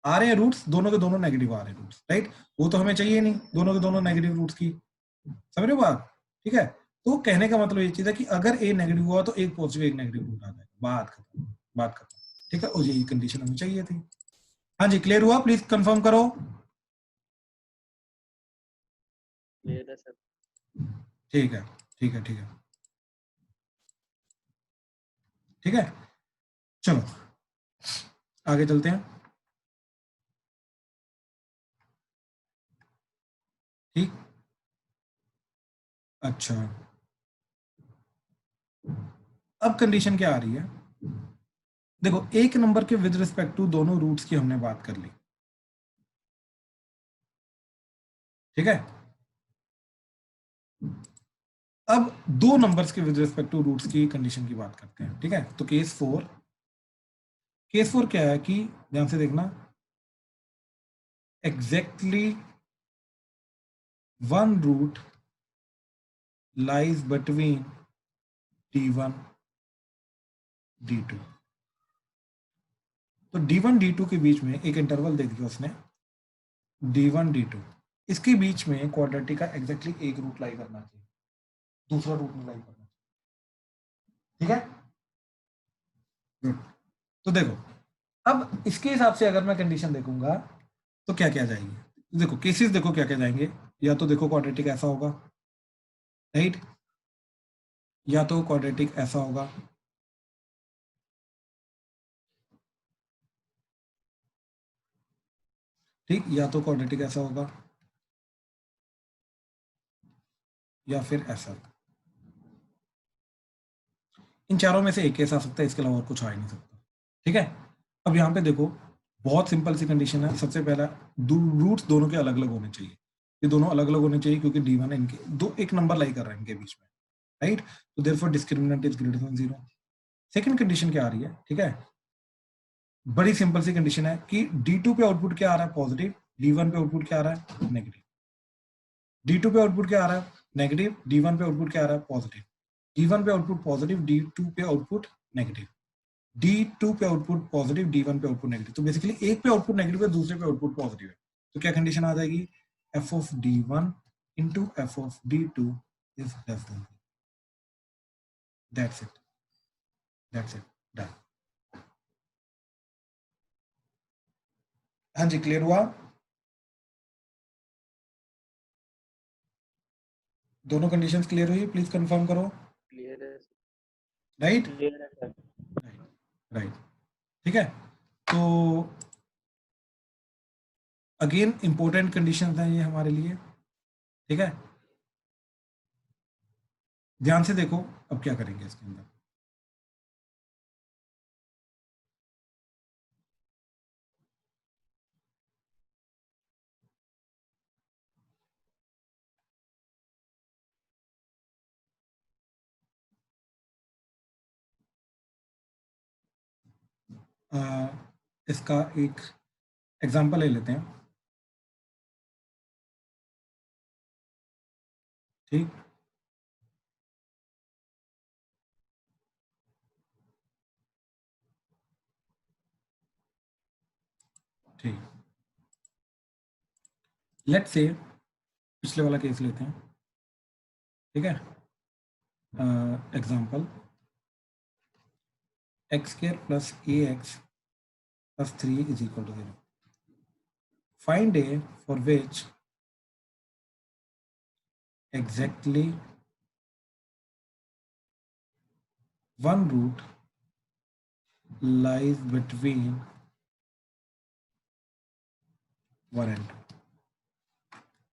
आ रहे हैं रूट्स, दोनों के दोनों नेगेटिव आ रहे हैं रूट्स, राइट। वो तो हमें चाहिए नहीं, दोनों के दोनों नेगेटिव रूट्स की, समझ रहे हो बात, ठीक है। तो कहने का मतलब ये चीज है कि अगर ए नेगेटिव हुआ तो एक पॉजिटिव एक नेगेटिव रूट आ जाएगा, बात खत्म, बात खत्म, ठीक है। और यही कंडीशन हमें चाहिए थी। हाँ जी, क्लियर हुआ, प्लीज कंफर्म करो। क्लियर है सर। ठीक है, ठीक है, ठीक है, ठीक है, चलो आगे चलते हैं। ठीक, अच्छा, अब कंडीशन क्या आ रही है, देखो एक नंबर के विद रिस्पेक्ट टू दोनों रूट्स की हमने बात कर ली, ठीक है। अब दो नंबर्स के विद रिस्पेक्ट टू रूट्स की कंडीशन की बात करते हैं, ठीक है। तो केस 4 क्या है कि ध्यान से देखना, exactly one root lies between d1 d2। तो d1 d2 के बीच में एक इंटरवल दे दिया उसने, d1 d2, इसके बीच में क्वाड्रेटिक का एग्जैक्टली एक रूट लाई करना चाहिए, दूसरा रूट नहीं लाई करना चाहिए, ठीक है। गुड। तो देखो, अब इसके हिसाब से अगर मैं कंडीशन देखूंगा तो क्या क्या जाएगी, देखो केसेस देखो क्या क्या जाएंगे। या तो देखो क्वाड्रेटिक ऐसा होगा, राइट, या तो क्वाड्रेटिक ऐसा होगा, ठीक, या तो क्वाड्रेटिक ऐसा होगा, या फिर ऐसा। इन चारों में से एक केस आ सकता है, इसके अलावा और कुछ आ ही नहीं सकता, ठीक है। अब यहाँ पे देखो, बहुत सिंपल सी कंडीशन है। सबसे पहला, रूट्स दोनों के अलग अलग होने चाहिए, ये दोनों अलग अलग होने चाहिए क्योंकि d1 इनके दो एक नंबर लाई कर रहे हैं इनके बीच में, राइट। तो therefore discriminant is greater than 0। Second condition क्या आ रही है, ठीक है, बड़ी सिंपल सी कंडीशन है कि d2 पे आउटपुट क्या आ रहा है, पॉजिटिव, d1 पे आउटपुट क्या आ रहा है, नेगेटिव। d2 पे आउटपुट क्या आ रहा है, नेगेटिव, d1 पे आउटपुट क्या आ रहा है, पॉजिटिव। d1 पे आउटपुट पॉजिटिव, d2 पे आउटपुट नेगेटिव। d2 पे आउटपुट पॉजिटिव, d1 पे आउटपुट नेगेटिव। तो बेसिकली एक पे आउटपुट नेगेटिव है, दूसरे पे आउटपुट पॉजिटिव है। तो क्या कंडीशन आ जाएगी, f of d1 into f of d2 is less then, that's it, that's it, done. हाँ जी, क्लियर हुआ, दोनों कंडीशंस क्लियर हुई, प्लीज कंफर्म करो, क्लियर है, राइट, क्लियर है सर। राइट, राइट, ठीक है। तो अगेन इंपॉर्टेंट कंडीशंस हैं ये हमारे लिए, ठीक है। ध्यान से देखो, अब क्या करेंगे इसके अंदर, इसका एक एग्जांपल ले लेते हैं, ठीक। ठीक, लेट्स से पिछले वाला केस लेते हैं, ठीक है। Example, X square plus A X plus 3 is equal to 0। Find A for which exactly one root lies between 1 and 2,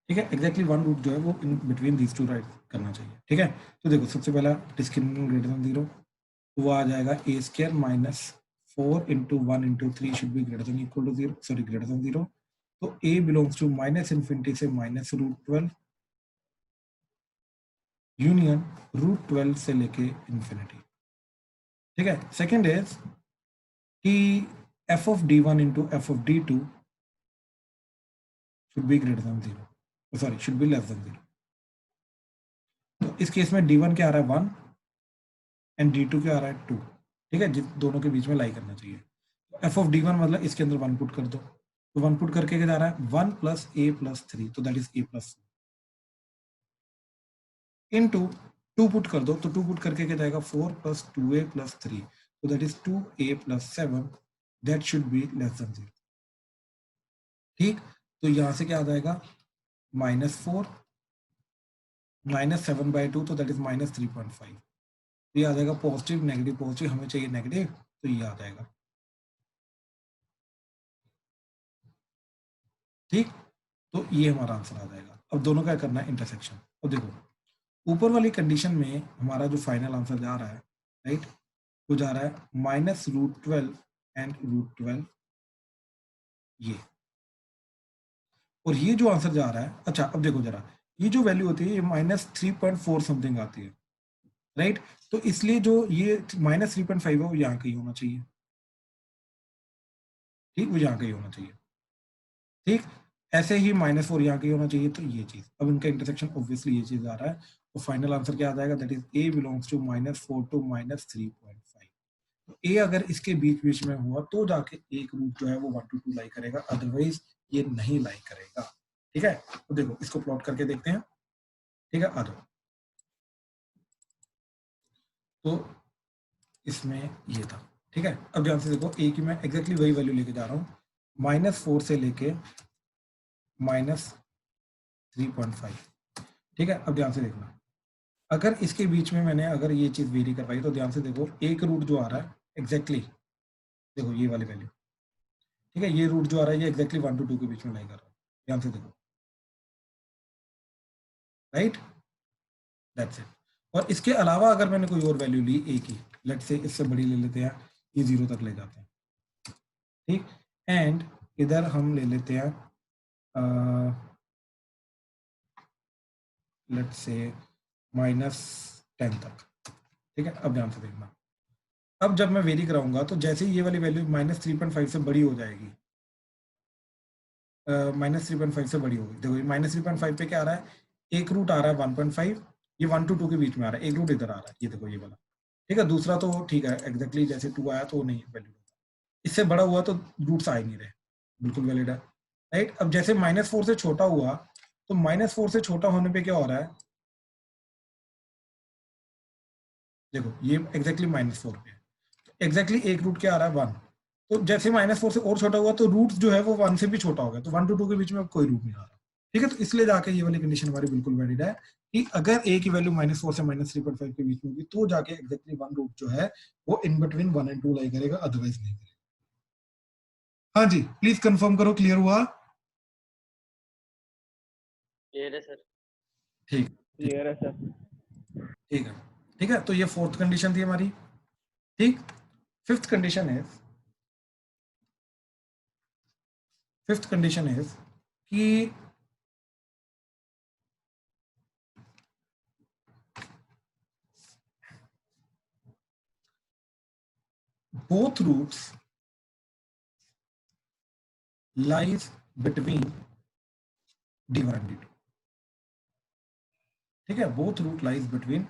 ठीक है। एग्जैक्टली वन रूट जो है वो in between these two right करना चाहिए, ठीक है। तो देखो सबसे पहला डिस्क्रिमिनेंट ग्रेटर देन 0, तो वो आ जाएगा a square minus 4 into 1 into 3 should be greater than equal to 0, sorry greater than 0। तो a belongs to minus infinity से माइनस रूट 12 यूनियन रूट 12 से लेके इन्फिनिटी, ठीक है। सेकेंड इज कि f of d1 into F of d2 should be greater than 0, sorry should be less than 0। तो इस case में d1 क्या आ रहा है 1 एंड d2 क्या आ रहा है 2, ठीक है, दोनों के बीच में लाई करना चाहिए। तो एफ ऑफ d1 मतलब इसके अंदर 1 पुट कर दो, तो 1 पुट करके क्या जा रहा है 1 प्लस a प्लस 3, तो that is a plus into 2 put कर दो, तो 2 पुट करके क्या जाएगा 4 प्लस 2a प्लस 3, तो that is 2a plus 7, that should be less than 0, ठीक। तो यहां से क्या आ जाएगा -4 -7/2, तो दैट इज -3.5। ये आ जाएगा पॉजिटिव नेगेटिव पॉजिटिव, हमें चाहिए नेगेटिव, तो ये आ जाएगा, ठीक। तो ये हमारा आंसर आ जाएगा। अब दोनों का करना है इंटरसेक्शन। अब देखो ऊपर वाली कंडीशन में हमारा जो फाइनल आंसर जा रहा है, राइट, वो जा रहा है -√12 एंड √12 ये, और ये जो आंसर जा रहा है, अच्छा अब देखो जरा, ये जो वैल्यू होती है ये -3.4 समथिंग आती है, राइट। तो इसलिए जो ये -3.5 है वो यहाँ कहीं होना चाहिए, ठीक, वो यहाँ कहीं होना चाहिए, ठीक। ऐसे ही -4 यहाँ कहीं होना चाहिए, तो ये चीज, अब इनका इंटरसेक्शन ऑब्वियसली ये चीज आ रहा है, तो फाइनल आंसर क्या आ जाएगा, that is a belongs to -4 to -3.5। तो a अगर इसके बीच बीच में हुआ तो जाके एक रूट जो है वो 1 to 2 लाई करेगा, अदरवाइज ये नहीं लाई करेगा, ठीक है। तो देखो इसको प्लॉट करके देखते हैं, ठीक है, आ जाओ। तो इसमें ये था, ठीक है। अब ध्यान से देखो a की मैं एग्जैक्टली वही वैल्यू लेके जा रहा हूँ, -4 से लेके -3.5, ठीक है। अब ध्यान से देखना, अगर इसके बीच में मैंने अगर ये चीज वेरी करवाई, तो ध्यान से देखो एक रूट जो आ रहा है एग्जैक्टली, देखो ये वाली वैल्यू, ठीक है, ये रूट जो आ रहा है ये एग्जैक्टली 1 to 2 के बीच में लाई कर रहा है, ध्यान से देखो, राइट, दैट्स इट। और इसके अलावा अगर मैंने कोई और वैल्यू ली a की, लेट्स से इससे बड़ी ले लेते हैं, ये 0 तक ले जाते हैं, ठीक। एंड इधर हम ले लेते हैं लेट्स से -10 तक, ठीक है। अब ध्यान से देखना, अब जब मैं वेरी कराऊंगा तो जैसे ही ये वाली वैल्यू -3.5 से बड़ी हो जाएगी, -3.5 से बड़ी होगी, देखो -3.5 पे क्या आ रहा है, एक रूट आ रहा है 1.5, ये 1 to 2 के बीच में आ रहा है, एक रूट इधर आ रहा है, ये देखो ये वाला, ठीक है। दूसरा तो ठीक है एग्जैक्टली जैसे 2 आया तो नहीं वैल्यू, इससे बड़ा हुआ तो रूट्स आ ही नहीं रहे, बिल्कुल वैलिड है, राइट। अब जैसे -4 से छोटा हुआ, तो -4 से छोटा होने पे क्या हो रहा है, देखो ये एग्जैक्टली -4 पे है, एग्जैक्टली एक रूट क्या आ रहा है 1, तो जैसे -4 से और छोटा हुआ तो रूट जो है वो 1 से भी छोटा हो गया, तो 1 to 2 के बीच में कोई रूट नहीं आ रहा, ठीक है। तो इसलिए जाके ये वाली कंडीशन हमारी बिल्कुल वैलिड है कि अगर a की वैल्यू -4 से -3.5 के बीच में होगी तो जाके एग्जैक्टली वन रूट जो है वो इन बिटवीन 1 and 2 लाई करेगा, अदरवाइज नहीं करेगा। हाँ जी प्लीज कंफर्म करो, क्लियर हुआ? क्लियर है सर, ठीक, क्लियर है सर। ठीक है, ठीक है। तो ये फोर्थ कंडीशन थी हमारी, ठीक। फिफ्थ कंडीशन इज कि both roots lies between d1 and d2, ठीक है, both root lies between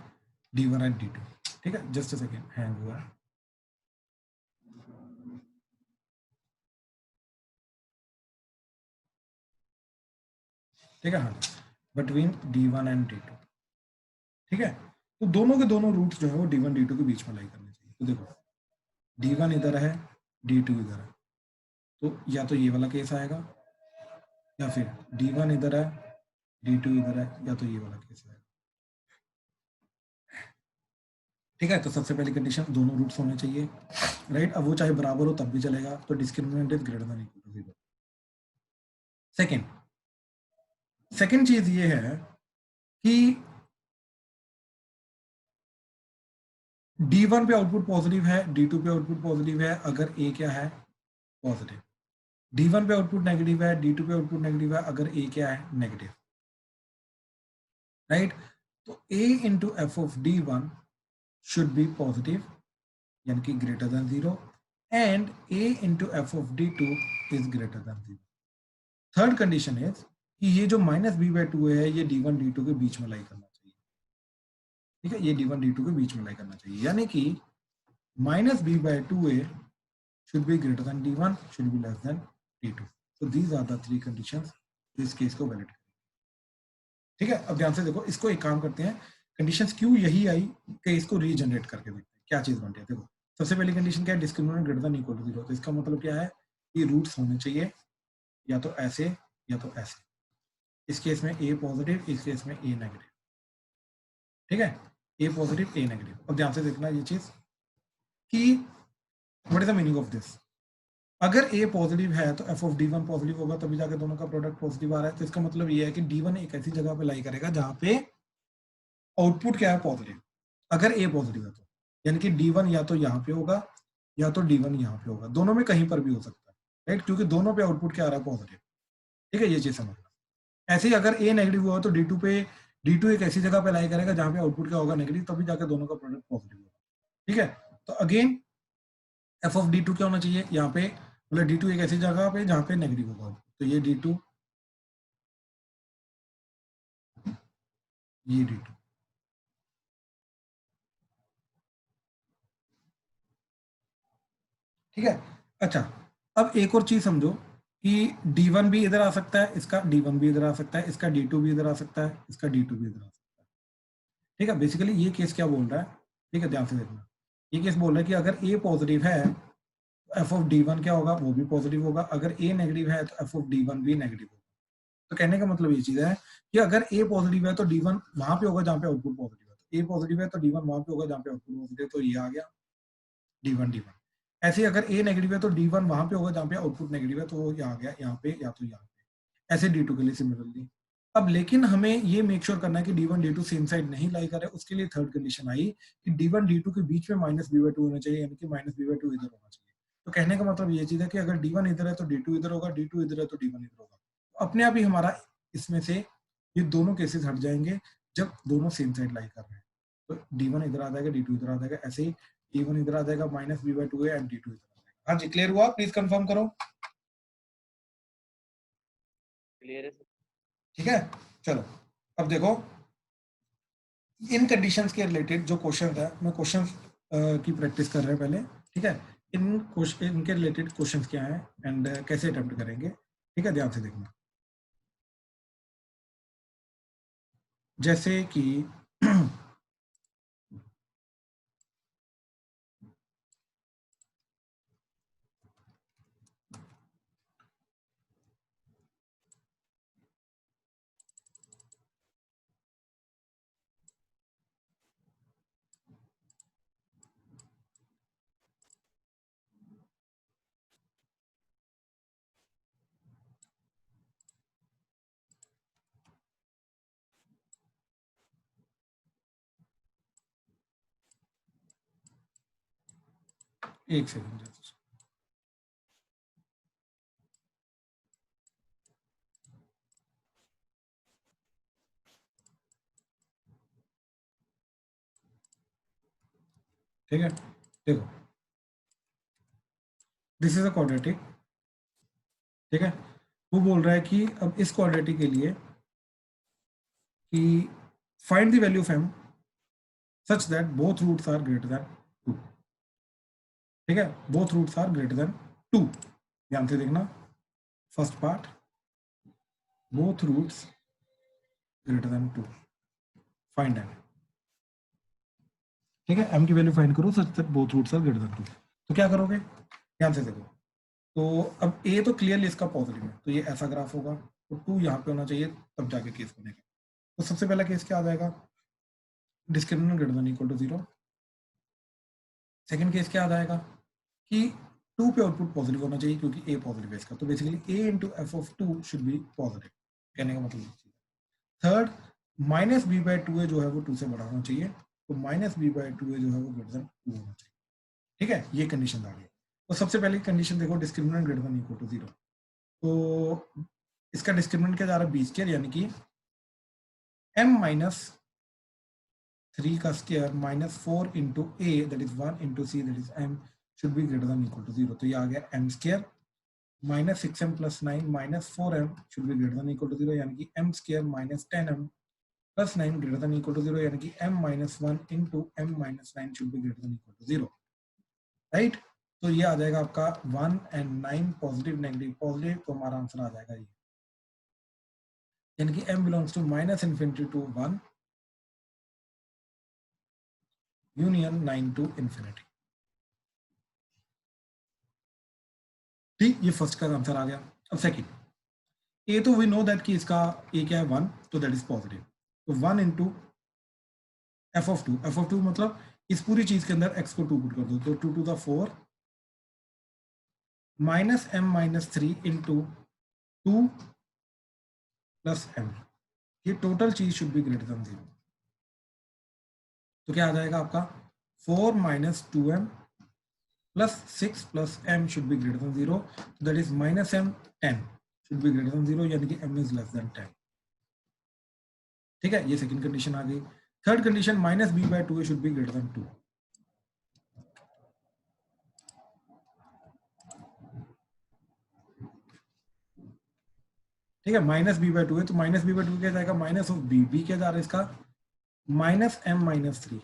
d1 and d2, ठीक है। जस्ट अ सेकेंड, हैंग हुआ है, ठीक है, हाँ, बिटवीन d1 एंड d2, ठीक है। तो दोनों के दोनों रूट्स जो है वो d1 d2 के बीच में लाई करने चाहिए। तो देखो d1 इधर है, d2 इधर है, तो या तो ये वाला केस आएगा, या फिर d1 इधर है, d2 इधर है, या तो ये वाला केस आएगा, ठीक है, तो सबसे पहली कंडीशन दोनों रूट्स होने चाहिए, राइट। अब वो चाहे बराबर हो तब भी चलेगा, तो discriminant is greater than equal to 0। Second चीज ये है कि D1 पे आउटपुट पॉजिटिव है, D2 पे आउटपुट पॉजिटिव है अगर A क्या है, पॉजिटिव। D1 पे आउटपुट नेगेटिव है, D2 पे आउटपुट नेगेटिव है अगर A क्या है, नेगेटिव, राइट। तो A into F of D1 should be positive, यानी कि greater than 0, and A into F of D2 is greater than 0। Third condition is कि ये जो -b/2 है ये D1 D2 के बीच में लाई करना चाहिए, ठीक है, ये D1 D2 के बीच में लाई करना चाहिए, यानी कि -b/2a should be greater than D1, should be less than D2. So these are the three conditions जो इस केस को वैलिड करेंगे, ठीक है। अब ध्यान से देखो, इसको एक काम करते हैं, कंडीशंस क्यों यही आई कि इसको रीजनरेट करके देखते हैं क्या चीज बनती है। देखो, सबसे पहली कंडीशन क्या है, discriminant greater than equal to 0। तो इसका मतलब क्या है कि रूट्स होने चाहिए या तो ऐसे या तो ऐसे। इस केस में A पॉजिटिव, इस केस में A नेगेटिव, ठीक है, A पॉजिटिव A नेगेटिव। अब ध्यान से देखना ये चीज कि what is the meaning of this. अगर A पॉजिटिव है तो f ऑफ D1 पॉजिटिव होगा, तभी जाके दोनों का प्रोडक्ट पॉजिटिव आ रहा है। तो इसका मतलब ये है कि D1 एक ऐसी जगह पे लाई करेगा जहां पे आउटपुट क्या है, पॉजिटिव। अगर A पॉजिटिव है तो यानी कि D1 या तो यहाँ पे होगा या तो D1 यहाँ पे होगा, दोनों में कहीं पर भी हो सकता है, राइट, क्योंकि दोनों पे आउटपुट क्या आ रहा है, पॉजिटिव, ठीक है, ये चीज समझना। ऐसे ही अगर A नेगेटिव हुआ तो D2 एक ऐसी जगह पे लाई करेगा जहां पे आउटपुट क्या होगा, नेगेटिव, तभी जाके दोनों का प्रोडक्ट पॉजिटिव होगा, ठीक है। तो अगेन एफ ऑफ D2 क्या होना चाहिए यहाँ पे, मतलब D2 एक ऐसी जगह पे जहां पे नेगेटिव होगा, तो ये D2, ये D2, ठीक है। अच्छा, अब एक और चीज समझो कि D1 भी इधर आ सकता है, इसका D1 भी इधर आ सकता है, इसका D2 भी इधर आ सकता है, इसका D2 भी इधर आ सकता है, ठीक है। बेसिकली ये केस क्या बोल रहा है, ठीक है, ध्यान से देखना, ये केस बोल रहा है कि अगर A पॉजिटिव है तो एफ ऑफ D1 क्या होगा, वो भी पॉजिटिव होगा, अगर A नेगेटिव है तो एफ ऑफ D1 भी नेगेटिव होगा। तो कहने का मतलब ये चीज है कि अगर A पॉजिटिव है तो D1 वहां पे होगा जहां पे आउटपुट पॉजिटिव है, तो A पॉजिटिव है तो D1 वहां पे होगा जहां पे आउटपुट पॉजिटिव है, तो ये आ गया D1। ऐसे ही अगर A नेगेटिव है तो D1 वहां पे होगा जहां पे आउटपुट नेगेटिव है, तो वो आ गया यहाँ पे या तो यहाँ पे। ऐसे D2 के लिए सिमिलरली। अब लेकिन हमें ये मेक श्योर करना है कि D1 D2 सेम साइड नहीं लाई करे, उसके लिए थर्ड कंडीशन आई कि D1 D2 के बीच में -b/2 होना चाहिए, यानी कि -b/2 इधर होना चाहिए। तो कहने का मतलब ये चीज है कि अगर D1 इधर है तो D2 इधर होगा, D2 इधर है तो D1 इधर होगा। अपने आप ही हमारा इसमें से ये दोनों केसेस हट जाएंगे जब दोनों सेम साइड लाई कर रहे हैं। तो D1 इधर आ जाएगा, D2 इधर आ जाएगा, ऐसे ही D1 इधर आ जाएगा, -b/2 है, एंड D2 इधर आ जाएगा। हाँ जी, क्लियर हुआ? प्लीज कंफर्म करो। क्लियर है सर। ठीक है, चलो अब देखो इन कंडीशंस के रिलेटेड जो क्वेश्चन है, मैं क्वेश्चन की प्रैक्टिस कर रहे हैं पहले, ठीक है। इनके रिलेटेड क्वेश्चंस क्या हैं एंड कैसे अटेम्प्ट करेंगे, ठीक है, ध्यान से देखना। जैसे कि एक सेकंड, ठीक है, देखो दिस इज अ क्वाड्रेटिक, ठीक है। वो बोल रहा है कि अब इस क्वाड्रेटिक के लिए कि find the value of m such that both roots are greater than 2, ठीक है, both roots are greater than 2। ध्यान से देखना, first part, both roots greater than 2, find m, ठीक है, m की वैल्यू फाइंड करो such that both roots are greater than 2। तो क्या करोगे, ध्यान से देखो, तो अब a तो क्लियरली इसका पॉजिटिव है, तो ये ऐसा ग्राफ होगा, तो 2 यहाँ पे होना चाहिए, तब जाके केस बनेगा। तो सबसे पहला केस क्या आ जाएगा, discriminant greater than equal to 0, second case क्या आ जाएगा कि 2 पे आउटपुट पॉजिटिव होना चाहिए क्योंकि a पॉजिटिव है इसका, तो basically a into F of 2 should B positive, कहने का मतलब ये चीज। Third, minus B by 2a जो है वो 2 से बड़ा होना चाहिए, तो माइनस बी बाई 2a जो है वो ग्रेटर देन 2 होना चाहिए। ठीक है, ये कंडीशन आ गई। तो सबसे पहले कंडीशन देखो, discriminant greater than equal to 0, तो इसका डिस्क्रिमिनेंट क्या जा रहा है, b स्क्वायर, यानी कि m माइनस 3 का square minus 4 into a that is 1 into c that is m should be greater than equal to 0। तो ये आ गया m square minus 6m plus 9 minus 4m should be greater than equal to 0, यानी कि m square minus 10m plus 9 greater than equal to 0, यानी कि m minus 1 into m minus 9 should be greater than equal to 0, right. तो ये आ जाएगा आपका 1 and 9 positive negative positive, तो हमारा आंसर आ जाएगा ये, यानी कि m belongs to minus infinity to 1 union 9 to infinity. ठीक, ये फर्स्ट का आंसर आ गया। अब सेकंड, ए तो वी नो दैट कि इसका ए क्या है 1, तो दैट इज पॉजिटिव, तो 1 इंटू एफ ऑफ 2 मतलब इस पूरी चीज के अंदर x को 2 पुट कर दो, तो 2 to the 4 minus m minus 3 into 2 plus m, ये टोटल चीज शुड बी ग्रेटर देन 0। तो क्या आ जाएगा आपका 4 minus 2m plus 6 plus m should be greater than 0, that is minus m 10 should be greater than 0, यानी कि m इज लेस देन 10। ठीक है, ये सेकंड कंडीशन आ गई। Third condition, minus b by 2a should be greater than 2। ठीक है, minus b by 2a, तो माइनस b बाई 2 क्या जाएगा, माइनस ऑफ b क्या जा रहा है इसका माइनस m माइनस 3,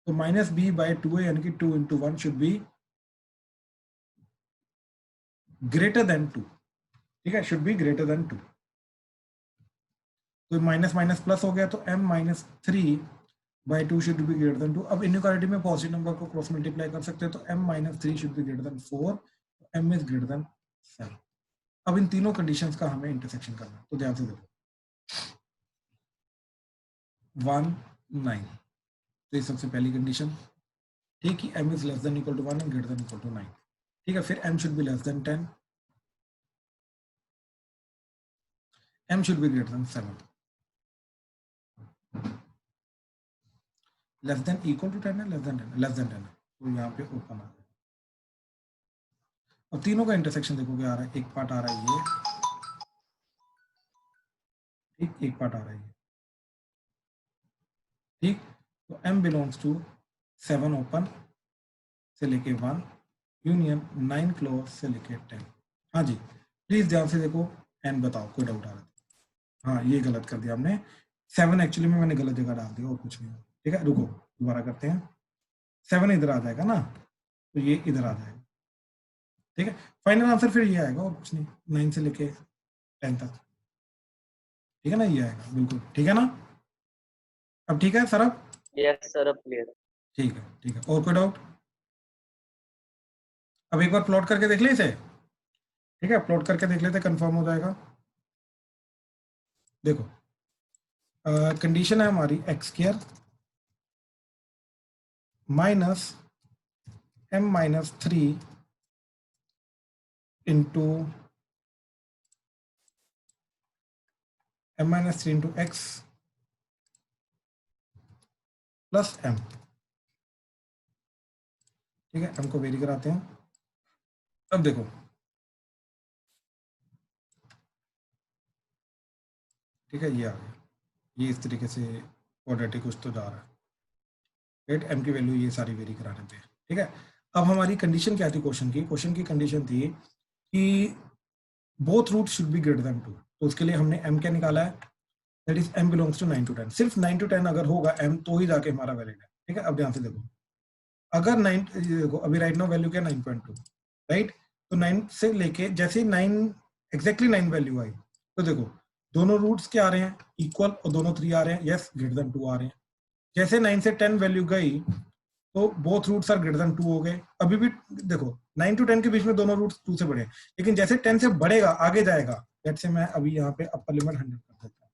तो माइनस b बाई 2a यानी कि 2 into 1 should be greater than 2। ठीक है, शुड बी ग्रेटर देन 2, तो माइनस माइनस प्लस हो गया, तो m minus 3 by 2 should be greater than 2। अब इनइक्वालिटी में पॉजिटिव नंबर को क्रॉस मल्टीप्लाई कर सकते हैं, तो m minus 3 should be greater then 4, m is greater than 7। अब इन तीनों कंडीशंस का हमें इंटरसेक्शन करना है, तो ध्यान से देखो 1 9, तो ये सबसे पहली कंडीशन, ठीक, कि m is less than equal to 1 and greater than equal to 9। ठीक है, फिर m should be less than 10, m should be greater than 7, less than equal to 10 है, लेस देन 10, लेस देन 10 है, तो यहाँ पे ओपन आ गया। अब तीनों का इंटरसेक्शन देखो क्या आ रहा है, एक पार्ट आ रहा है ये, ठीक, एक पार्ट आ रहा है ये, ठीक, तो m बिलोंग्स टू 7 ओपन से लेके 1 यूनियन 9 क्लोज से लेके 10। हाँ जी, प्लीज ध्यान से देखो एंड बताओ, कोई डाउट आ रहा है? हाँ, ये गलत कर दिया हमने, 7 एक्चुअली में मैंने गलत जगह डाल दिया और कुछ नहीं। ठीक है, रुको दोबारा करते हैं, 7 इधर आ जाएगा ना, तो ये इधर आ जाएगा। ठीक है, फाइनल आंसर फिर ये आएगा और कुछ नहीं, 9 से लेके 10 तक। ठीक है ना, ये आएगा बिल्कुल, ठीक है ना? अब ठीक है सर, अब यस सर, अब क्लियर। ठीक है, ठीक है, और कोई डाउट? अब एक बार प्लॉट करके देख ले इसे। ठीक है, प्लॉट करके देख लेते, कंफर्म हो जाएगा। देखो कंडीशन है हमारी x square minus m minus 3 into m minus 3 into x plus m। ठीक है, m को वेरी कराते हैं। अब देखो ठीक है, ये आ गया, ये इस तरीके से क्वाड्रेटिक कुछ तो जा रहा है, राइट, m की वैल्यू ये सारी वेरी कराने पे। ठीक है, अब हमारी कंडीशन क्या थी क्वेश्चन की? क्वेश्चन की कंडीशन थी कि both root should be greater than 2, तो उसके लिए हमने m क्या निकाला है, that is m belongs to 9 to 10। सिर्फ 9 टू 10 अगर होगा m तो ही जाके हमारा वैलिड है। ठीक है, अब ध्यान से देखो, अगर 9 देखो अभी राइट नाउ वैल्यू क्या 9.2, राइट, तो 9 से लेके जैसे 9 एग्जैक्टली 9 वैल्यू आई, तो देखो दोनों रूट्स क्या आ रहे हैं इक्वल, और दोनों 3 आ रहे हैं, यस ग्रेटर देन 2 आ रहे हैं। जैसे 9 से 10 वैल्यू गई तो both roots are greater than 2 हो गए। अभी भी देखो 9 टू 10 के बीच में दोनों रूट्स 2 से बड़े हैं, लेकिन जैसे 10 से बढ़ेगा आगे जाएगा, जैसे मैं अभी यहाँ पे अपर लिमिट 100 कर देता हूँ।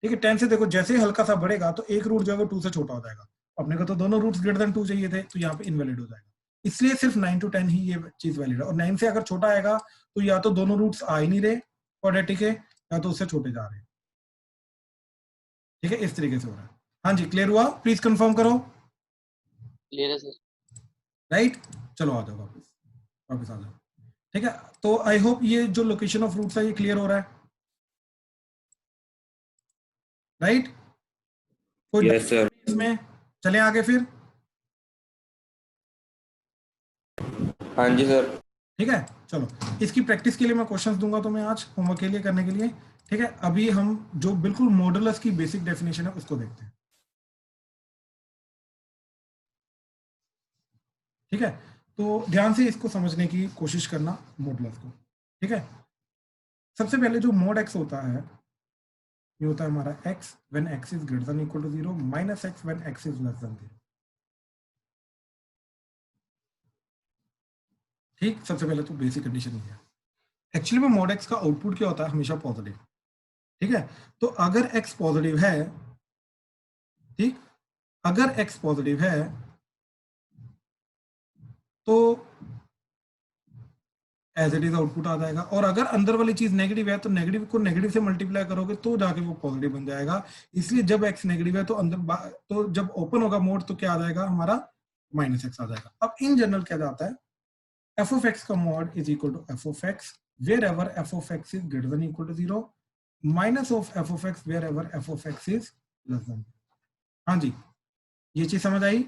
ठीक है, 10 से देखो जैसे ही हल्का सा बढ़ेगा तो एक रूट जो है वो 2 से छोटा हो जाएगा, अपने को तो दोनों रूट्स ग्रेटर देन 2 चाहिए थे, तो यहाँ पे इनवैलिड हो जाएगा। इसलिए सिर्फ 9 to 10 ही ये चीज वैलिड है, और 9 से अगर छोटा आएगा तो या तो दोनों रूट्स आ ही नहीं रहे क्वाड्रेटिक के, या तो उससे छोटे जा रहे हैं। ठीक है, इस तरीके से हो रहा है। हाँ जी, क्लियर हुआ? प्लीज कंफर्म करो। क्लियर है सर। राइट, चलो आ जाओ वापस, वापस आ जाओ। ठीक है, तो आई होप ये जो लोकेशन ऑफ रूट्स है ये क्लियर हो रहा है। राइट, कोई यस सर। इसमें? चलें आगे फिर। हाँ जी सर। ठीक है, चलो इसकी प्रैक्टिस के लिए मैं क्वेश्चंस दूंगा तुम्हें आज होमवर्क के लिए करने के लिए। ठीक है, अभी हम जो बिल्कुल मॉडुलस की बेसिक डेफिनेशन है उसको देखते हैं। ठीक है, तो ध्यान से इसको समझने की कोशिश करना मॉडुलस को। ठीक है, सबसे पहले जो मोड एक्स होता है ये होता है हमारा x when x is greater than equal to 0 minus x when x is less than 0। ठीक, सबसे पहले तो बेसिक कंडीशन ही है। एक्चुअली में मोड एक्स का आउटपुट क्या होता है? हमेशा पॉजिटिव। ठीक है, तो अगर x पॉजिटिव है, ठीक, अगर x पॉजिटिव है तो एज इट इज आउटपुट आ जाएगा, और अगर अंदर वाली चीज नेगेटिव है तो नेगेटिव को नेगेटिव से मल्टीप्लाई करोगे तो जाके वो पॉजिटिव बन जाएगा। इसलिए जब x नेगेटिव है तो अंदर, तो जब ओपन होगा मोड तो क्या आ जाएगा हमारा? माइनस एक्स आ जाएगा। अब इन जनरल क्या जाता है, f of x का mod is equal to f of x wherever f of x is greater than equal to 0 minus of f of x wherever f of x is less than 0। हाँ जी, ये चीज समझ आई?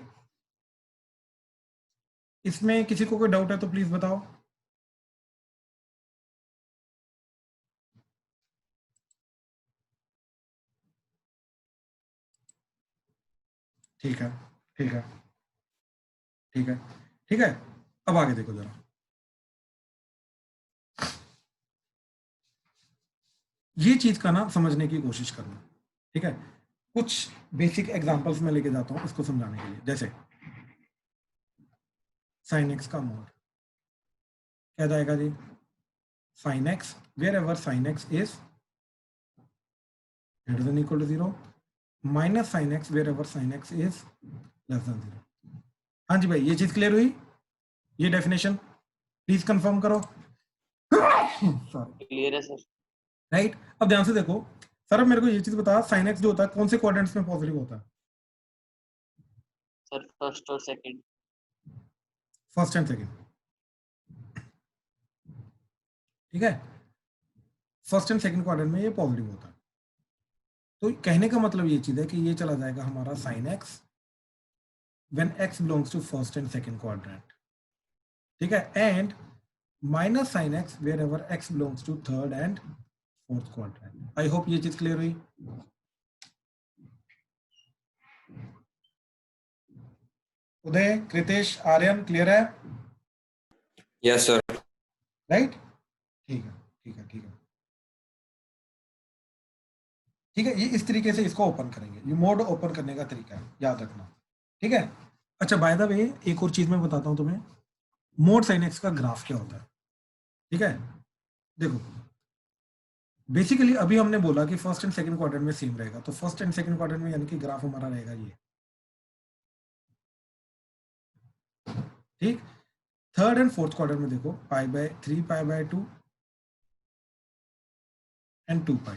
इसमें किसी को कोई doubt है तो प्लीज बताओ। ठीक है, ठीक है, ठीक है, ठीक है। अब आगे देखो जरा, ये चीज का ना समझने की कोशिश करना। ठीक है, कुछ बेसिक एग्जांपल्स में लेके जाता हूं इसको समझाने के लिए। जैसे साइन एक्स का मोड क्या जाएगा जी? Sine x wherever sine x is greater than equal to 0 minus sine x wherever sine x is less than 0। हाँ जी भाई, ये चीज क्लियर हुई? ये डेफिनेशन प्लीज कंफर्म करो। सॉरी। क्लियर है सर। राइट, अब ध्यान से देखो सर, अब मेरे को ये चीज बता, साइन एक्स जो होता है कौन से क्वाड्रेंट्स में पॉजिटिव होता है? सर फर्स्ट और सेकंड। First and second. ठीक है, फर्स्ट एंड सेकंड क्वाड्रेंट में ये पॉजिटिव होता है। तो कहने का मतलब ये चीज है कि ये चला जाएगा हमारा sine x when x belongs to first and second quadrant. ठीक है, and minus sine x wherever x belongs to third and fourth quadrant. I hope ये चीज क्लियर हुई। उदय, कृतेश, आर्यन, क्लियर है? Yes sir. राइट, ठीक है, ठीक है, ठीक है, ठीक है। ये इस तरीके से इसको ओपन करेंगे, ये मोड ओपन करने का तरीका है, याद रखना। ठीक है, अच्छा बाय द वे एक और चीज मैं बताता हूं तुम्हें, मोड साइन एक्स का ग्राफ क्या होता है। ठीक है, देखो बेसिकली अभी हमने बोला कि फर्स्ट एंड सेकंड क्वाड्रेंट में सेम रहेगा, तो फर्स्ट एंड सेकंड क्वाड्रेंट में यानी कि ग्राफ हमारा रहेगा ये। ठीक, थर्ड एंड फोर्थ क्वाड्रेंट में देखो π/3 π/2 एंड 2π।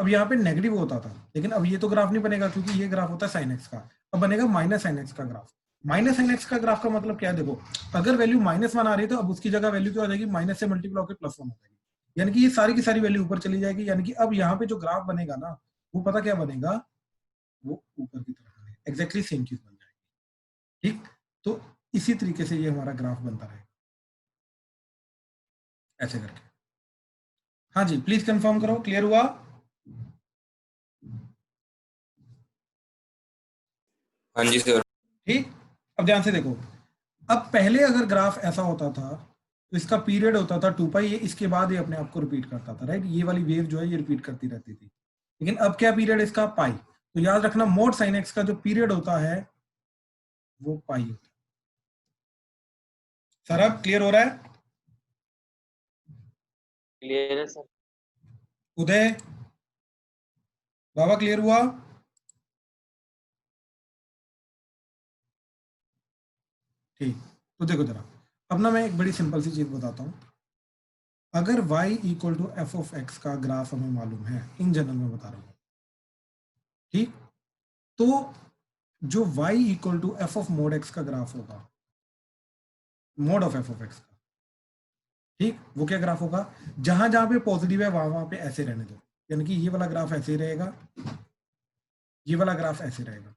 अब यहाँ पे नेगेटिव होता था, लेकिन अब ये तो ग्राफ नहीं बनेगा क्योंकि ये ग्राफ होता है साइन एक्स का। अब बनेगा माइनस साइन एक्स का ग्राफ। माइनस साइन एक्स का ग्राफ का मतलब क्या है? देखो अगर वैल्यू -1 आ रही है तो अब उसकी जगह वैल्यू क्या हो जाएगी? माइनस से मल्टीप्लाई होकर +1 हो जाएगी, यानी कि ये सारी की सारी वैल्यू ऊपर चली जाएगी। यानी कि अब यहाँ पे जो ग्राफ बनेगा ना, वो पता क्या बनेगा? वो ऊपर की तरफ बनेगा, एग्जैक्टली सेम चीज बन जाएगी। ठीक, तो इसी तरीके से ये हमारा ग्राफ बनता रहेगा ऐसे करके। हाँ जी, प्लीज कंफर्म करो, क्लियर हुआ? हाँ जी सर। ठीक, अब ध्यान से देखो, अब पहले अगर ग्राफ ऐसा होता था तो इसका पीरियड होता था 2π, ये इसके बाद ये अपने आप को रिपीट करता था। राइट, ये वाली वेव जो है ये रिपीट करती रहती थी। लेकिन अब क्या पीरियड इसका? पाई। तो याद रखना मोड साइन एक्स का जो पीरियड होता है वो पाई होता है। सर अब क्लियर हो रहा है? क्लियर है सर। उदय, बाबा क्लियर हुआ? ठीक, तो देखो जरा, अब ना मैं एक बड़ी सिंपल सी चीज बताता हूँ। अगर y equal to f of x का ग्राफ हमें मालूम है, इन जनरल में बता रहा हूँ, ठीक, तो जो y equal to f of mod x का ग्राफ होगा, mod of f of x का, ठीक, वो क्या ग्राफ होगा, जहां जहां पे पॉजिटिव है वहां वहां पे ऐसे रहने दो, यानी कि ये वाला ग्राफ ऐसे ही रहेगा, ये वाला ग्राफ ऐसे रहेगा,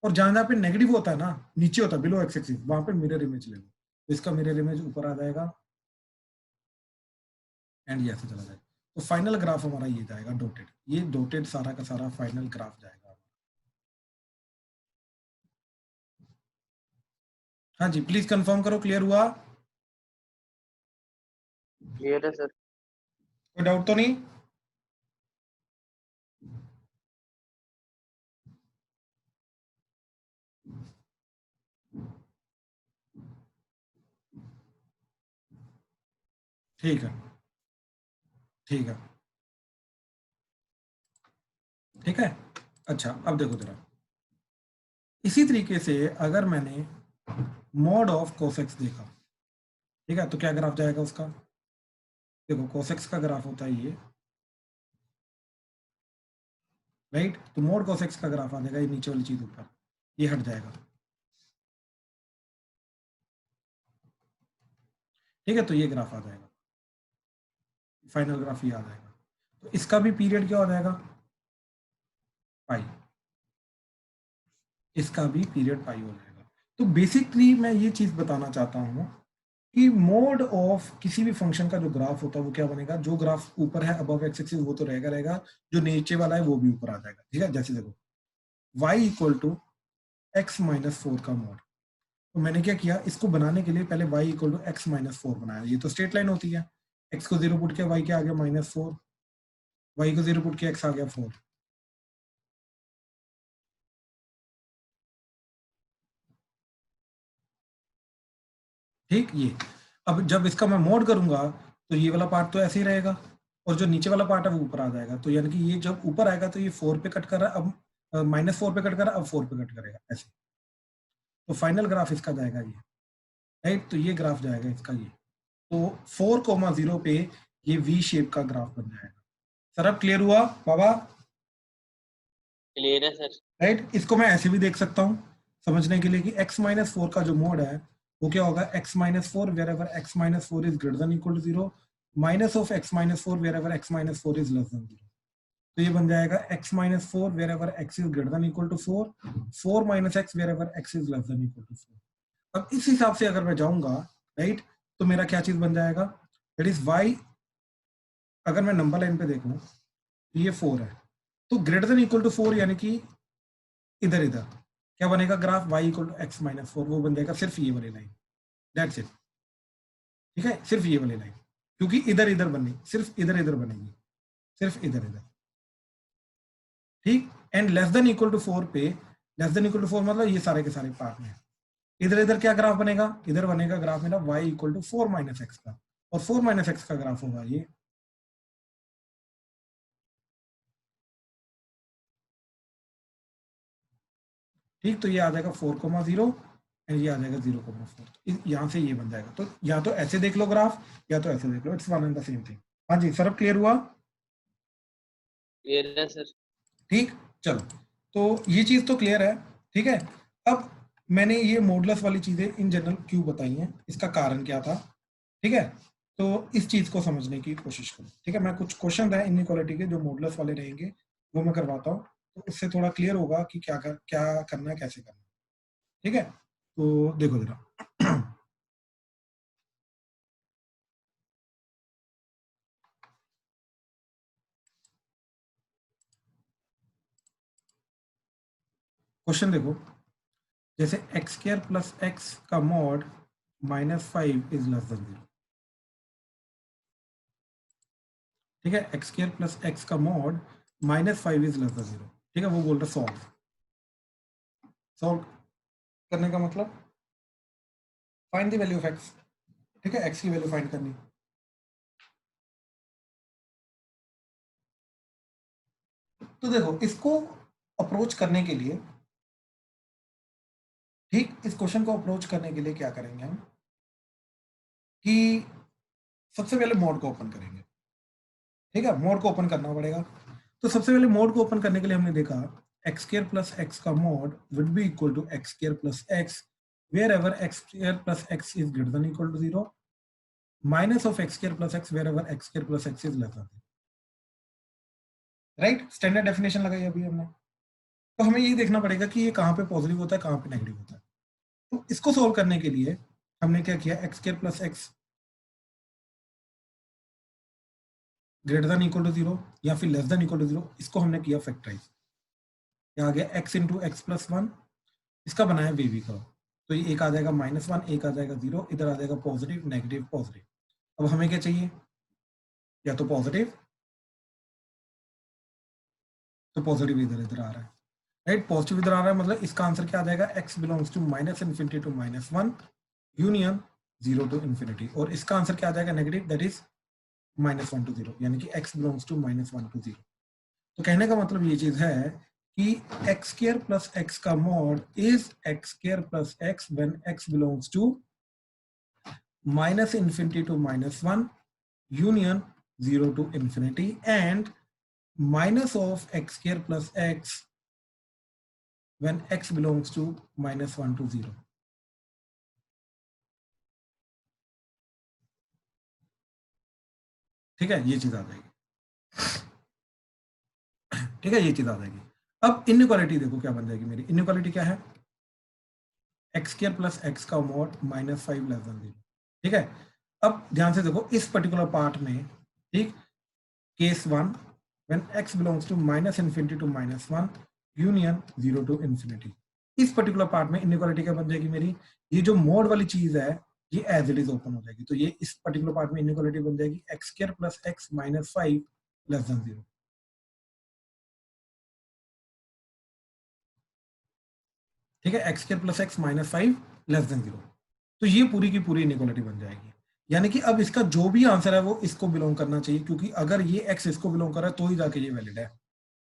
और जहां जहां पे नेगेटिव होता है ना, नीचे होता है बिलो एक्स एक्सिस, वहां पे मिरर इमेज ले लो, तो इसका मिरर इमेज ऊपर आ जाएगा एंड ये ऐसे चला जाएगा। तो फाइनल ग्राफ हमारा ये जाएगा डॉटेड, ये डॉटेड सारा का सारा फाइनल ग्राफ जाएगा। हाँ जी, प्लीज कंफर्म करो, क्लियर हुआ? क्लियर है सर। कोई डाउट तो नहीं? ठीक है, ठीक है, ठीक है। अच्छा, अब देखो जरा, इसी तरीके से अगर मैंने मॉड ऑफ कोसेक्स देखा, ठीक है, तो क्या ग्राफ जाएगा उसका? देखो कोसेक्स का ग्राफ होता है ये, राइट, तो मॉड कोसेक्स का ग्राफ आ जाएगा ये नीचे वाली चीज ऊपर, ये हट जाएगा, ठीक है, तो ये ग्राफ आ जाएगा, फाइनल ग्राफ ये आ जाएगा। तो इसका भी पीरियड क्या हो जाएगा? पाई, इसका भी पीरियड पाई हो जाएगा। तो बेसिकली मैं ये चीज बताना चाहता हूँ कि मोड ऑफ किसी भी फंक्शन का जो ग्राफ होता है वो क्या बनेगा, जो ग्राफ ऊपर है अबव एक्स एक्सिस वो तो रहेगा रहेगा, जो नीचे वाला है वो भी ऊपर आ जाएगा, ठीक है। जैसे देखो y equal to x minus four का मोड, तो मैंने क्या किया, इसको बनाने के लिए पहले y equal to x minus four बनाया, ये तो स्ट्रेट लाइन होती है, x को जीरो पुट किया y क्या आ गया माइनस फोर, y को जीरो पुट किया x आ गया फोर, ठीक। ये अब जब इसका मैं मोड करूंगा तो ये वाला पार्ट तो ऐसे ही रहेगा, और जो नीचे वाला पार्ट है वो ऊपर आ जाएगा, तो यानी कि ये जब ऊपर आएगा तो ये फोर पे कट कर रहा है, अब माइनस फोर पे कट कर रहा है, अब फोर पे कट करेगा ऐसे, तो फाइनल ग्राफ इसका जाएगा ये, राइट, तो ये ग्राफ जाएगा इसका ये, तो 4,0 पे ये वी शेप का ग्राफ बन जाएगा। सर अब क्लियर हुआ बाबा? क्लियर है सर। राइट, इसको मैं ऐसे भी देख सकता हूँ समझने के लिए कि x माइनस फोर का जो मोड है वो क्या होगा, x minus four wherever x minus four is greater than equal to zero, minus of x minus four wherever x minus four is less than zero, तो ये बन जाएगा x minus four wherever x is greater than equal to four, four minus x wherever x is less than equal to four. अब इस हिसाब से अगर मैं जाऊंगा, राइट, तो मेरा क्या चीज बन जाएगा, दैट इज y, अगर मैं नंबर लाइन पे देखूं तो ये फोर है, तो greater than equal to four यानी कि इधर इधर क्या बनेगा graph, y equal to x minus four, वो बन जाएगा सिर्फ ये वाली लाइन, दैट्स इट, ठीक है, सिर्फ ये वाली लाइन, क्योंकि इधर इधर बनी, सिर्फ इधर इधर बनेगी, सिर्फ इधर इधर, ठीक। And less than equal to four पे, less than equal to four मतलब ये सारे के सारे पार्ट में, इधर इधर क्या ग्राफ बनेगा, इधर बनेगा ग्राफ मेरा y equal to four minus x का, और फोर माइनस एक्स का ग्राफ होगा ये, ठीक, तो ये आ जाएगा 4,0 एंड ये आ जाएगा 0,4, यहाँ से ये बन जाएगा, तो या तो ऐसे देख लो ग्राफ या तो ऐसे देख लो, it's one and the same thing. हाँ जी सर अब क्लियर हुआ? क्लियर है सर। ठीक, चलो, तो ये चीज तो क्लियर है, ठीक है। अब मैंने ये मॉडुलस वाली चीजें इन जनरल क्यों बताई हैं, इसका कारण क्या था, ठीक है, तो इस चीज को समझने की कोशिश करो, ठीक है। मैं कुछ क्वेश्चन है इनइक्वालिटी के जो मॉडुलस वाले रहेंगे वो मैं करवाता हूँ, तो उससे थोड़ा क्लियर होगा कि क्या करना है, कैसे करना है, ठीक है। तो देखो जरा क्वेश्चन देखो, जैसे एक्स स्क्र प्लस एक्स का mod minus five is less than zero, ठीक है, एक्स स्क्र प्लस एक्स का mod minus five is less than zero, ठीक है, वो बोल रहा सॉल्व, सॉल्व करने का मतलब find the value of x, ठीक है, एक्स की वैल्यू फाइंड करनी, तो देखो इसको अप्रोच करने के लिए, ठीक, इस क्वेश्चन को अप्रोच करने के लिए क्या करेंगे हम कि सबसे पहले मोड को ओपन करेंगे। ठीक है, मोड को ओपन करना पड़ेगा। तो सबसे पहले मोड को ओपन करने के लिए हमने देखा एक्स स्क्वायर प्लस एक्स का mod would be equal to x square plus x wherever x square plus x is greater than equal to 0 minus of x square plus x wherever x square plus x is less than 0। Right, standard definition लगाई अभी हमने। तो हमें ये देखना पड़ेगा कि ये कहाँ पे पॉजिटिव होता है, कहाँ पे नेगेटिव होता है। तो इसको सोल्व करने के लिए हमने क्या किया, x square plus x greater than equal to 0 या फिर लेस देन इक्वल टू 0, इसको हमने किया फैक्टराइज। क्या आ गया, एक्स इंटू एक्स प्लस 1, इसका बनाया बेबी का। तो ये एक आ जाएगा -1, एक आ जाएगा 0, इधर आ जाएगा पॉजिटिव नेगेटिव पॉजिटिव। अब हमें क्या चाहिए, या तो पॉजिटिव, तो पॉजिटिव इधर इधर आ रहा है। राइट, पॉजिटिव इधर आ रहा है, मतलब इसका आंसर क्या आ जाएगा, x belongs to -infinity to -1 union 0 to infinity. और इसका आंसर क्या आ जाएगा, नेगेटिव, दैट इज -1 टू 0, यानी कि x बिलोंग्स टू -1 टू 0। तो कहने का मतलब ये चीज है कि एक्स स्क्वायर प्लस एक्स का mod is x square plus x when x belongs to -infinity to -1 union 0 to infinity and minus of x square plus x when x belongs to -1 to 0। ठीक है, ये चीज आ जाएगी। ठीक है, ये चीज आ जाएगी। अब इनइक्वालिटी देखो क्या बन जाएगी मेरी। इनइक्वालिटी क्या है, एक्स स्क्वायर प्लस एक्स का मॉड -5 लेस देन 0। ठीक है, अब ध्यान से देखो इस पर्टिकुलर पार्ट में, ठीक, case 1 when x belongs to -infinity to -1 union 0 to infinity, इस पर्टिकुलर पार्ट में इनइक्वालिटी क्या बन जाएगी मेरी, ये जो मोड वाली चीज है ये एज इट इज ओपन हो जाएगी। तो ये इस पर्टिकुलर पार्ट में इनइक्वालिटी बन जाएगी x square plus x -5 less than 0। ठीक है, x square plus x -5 less than 0। तो ये पूरी की पूरी इनइक्वालिटी बन जाएगी। यानी कि अब इसका जो भी आंसर है वो इसको बिलोंग करना चाहिए, क्योंकि अगर ये एक्स इसको बिलोंग कर रहा है तो ही जाके ये वैलिड है।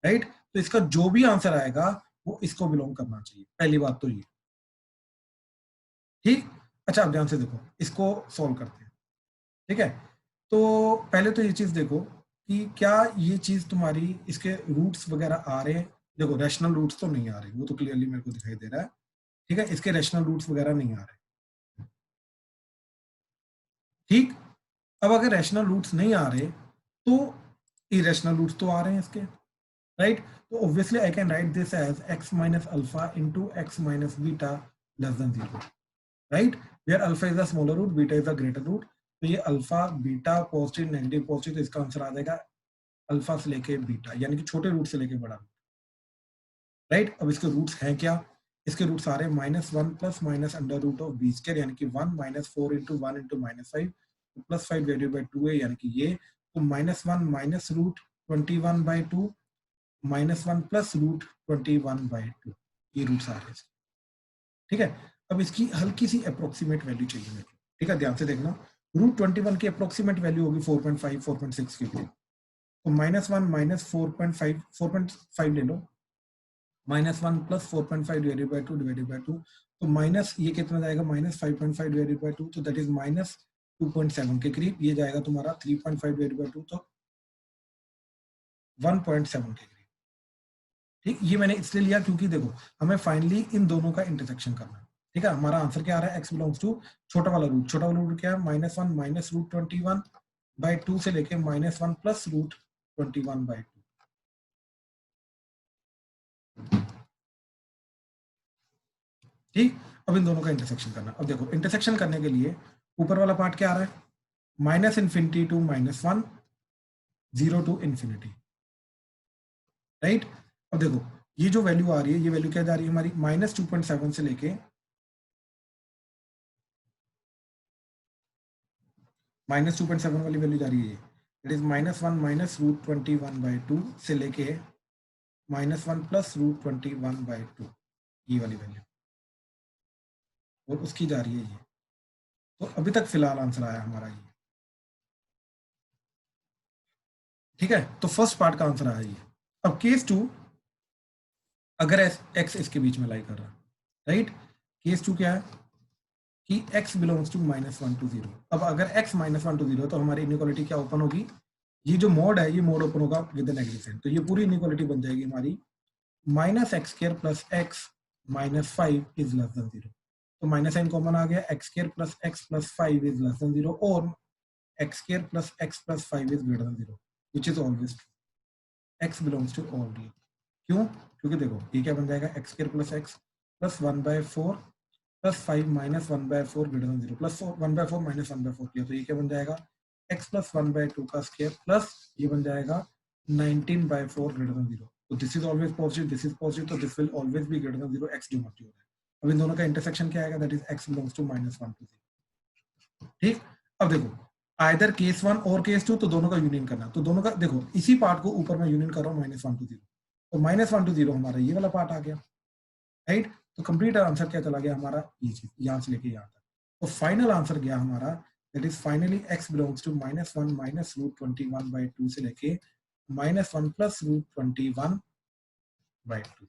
राइट, तो इसका जो भी आंसर आएगा वो इसको बिलोंग करना चाहिए, पहली बात तो ये। ठीक, अच्छा अब ध्यान से देखो, इसको सॉल्व करते हैं। ठीक है, तो पहले तो ये चीज देखो कि क्या ये चीज तुम्हारी, इसके रूट्स वगैरह आ रहे हैं। देखो रैशनल रूट्स तो नहीं आ रहे, वो तो क्लियरली मेरे को दिखाई दे रहा है। ठीक है, इसके रैशनल रूट्स वगैरह नहीं आ रहे। ठीक, अब अगर रैशनल रूट्स नहीं आ रहे तो इरेशनल रूट्स तो आ रहे हैं इसके। राइट, तो obviously I can write this as x minus alpha into x minus beta less than 0। Right, where alpha is the smaller root, beta is the greater root. तो ये alpha beta positive negative positive, तो इसका answer आ जाएगा alpha से लेके beta, यानी कि छोटे रूट से लेके बड़ा रूट। राइट, अब इसके रूट्स हैं क्या, इसके रूट्स आ रहे हैं -1 plus minus under root of b square, यानी कि 1 -4 into 1 into -5 plus 5 divided by 2 है, यानी कि ये। तो -1 माइनस रूट 21/2 -1 प्लस रूट 21/2, ये रूट्स आ रहे हैं। ठीक है, अब इसकी हल्की सी अप्रोक्सीमेट वैल्यू चाहिए मेरे को। ठीक है, ध्यान से देखना, रूट 21 की अप्रोक्सीमेट वैल्यू होगी 4.5 4.6 के लिए। तो -1 माइनस 4.5 ले लो, -1 plus 4.5 divided by 2 divided by 2। तो माइनस ये कितना जाएगा, -5.5 डिवाइडेड बाई 2, तो दैट इज -2.7 के करीब। ये जाएगा तुम्हारा 3.5 डिवाइडेड बाई 2, तो 1.7 के करीब। ठीक, ये मैंने इसलिए लिया क्योंकि देखो हमें फाइनली इन दोनों का इंटरसेक्शन करना है। ठीक है, हमारा आंसर क्या आ रहा है, x बिलोंग्स टू छोटा वाला रूट। छोटा वाला रूट क्या है, -1 माइनस रूट 21/2 से लेके -1 प्लस रूट 21/2। ठीक, अब इन दोनों का इंटरसेक्शन करना। अब देखो इंटरसेक्शन करने के लिए ऊपर वाला पार्ट क्या आ रहा है, -infinity to -1 0 to infinity. Right, अब देखो ये जो वैल्यू आ रही है, ये वैल्यू क्या जा रही है हमारी, -2.7 से लेके -2.7 वाली वैल्यू जा रही है, इट इज -1 माइनस रूट 21/2 से लेके -1 प्लस रूट 21/2, ये वाली वैल्यू, और उसकी जा रही है ये। तो अभी तक फिलहाल आंसर आया हमारा ये। ठीक है, तो फर्स्ट पार्ट का आंसर आया ये। अब केस 2, अगर x इसके बीच में लाई कर रहा है, राइट, केस 2 क्या है कि x बिलोंग्स टू -1 to 0। अब अगर x -1 to 0 तो हमारी इनइक्वालिटी क्या ओपन होगी, ये जो मोड है ये मोड ओपन होगा विद नेगेटिव साइन, तो ये पूरी इनइक्वालिटी बन जाएगी हमारी -x² + x -5 is less than 0। तो माइनस साइन कॉमन आ गया, x² + x + 5 is less than 0 और x² + x + 5 is greater than 0 which is always true. x belongs to all real. क्यों? क्योंकि देखो ये क्या बन जाएगा, x² + x + 1/4 + 5 - 1/4 ग्रेटर देन 0 + 1/4 - 1/4 किया तो ये क्या बन जाएगा, x + 1/2 का स्क्वायर प्लस ये बन जाएगा 19/4 ग्रेटर देन 0। तो this is always positive, this is positive, तो this will always be greater than 0 x जो मर्जी हो जाए। अब इन दोनों का इंटरसेक्शन क्या आएगा, that is x belongs to -1 to 0। ठीक, अब देखो आइदर केस 1 और केस 2, तो दोनों का यूनियन करना, तो दोनों का देखो इसी पार्ट को ऊपर मैं यूनियन कर रहा हूँ -1 to 0, तो -1 to 0 हमारा ये वाला पार्ट आ गया, राइट। तो कंप्लीट आंसर क्या चला गया हमारा, ये चीज यहाँ से लेके यहाँ तक। तो फाइनल आंसर गया हमारा, that is finally x belongs to -1 - √21/2 से लेके -1 + √21/2।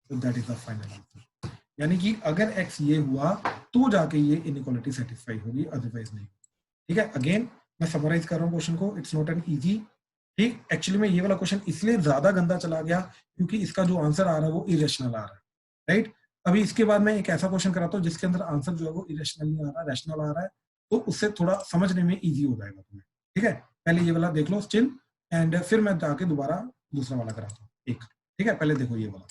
तो that is the final answer. यानी कि अगर x ये हुआ तो जाके ये इनइक्वालिटी सेटिस्फाई होगी, अदरवाइज नहीं। ठीक है, अगेन मैं समराइज कर रहा हूँ क्वेश्चन को, इट्स नॉट एन इजी। ठीक, एक्चुअली में ये वाला क्वेश्चन इसलिए ज्यादा गंदा चला गया क्योंकि इसका जो आंसर आ रहा है वो इरेशनल आ रहा है, राइट। अभी इसके बाद मैं एक ऐसा क्वेश्चन कराता हूँ जिसके अंदर आंसर जो है वो इरेशनल नहीं आ रहा, रैशनल आ रहा है, तो उससे थोड़ा समझने में इजी हो जाएगा तुम्हें। ठीक है, पहले ये वाला देख लो स्टिल, एंड फिर मैं जाके दोबारा दूसरा वाला कराता हूँ एक। ठीक है, पहले देखो ये वाला,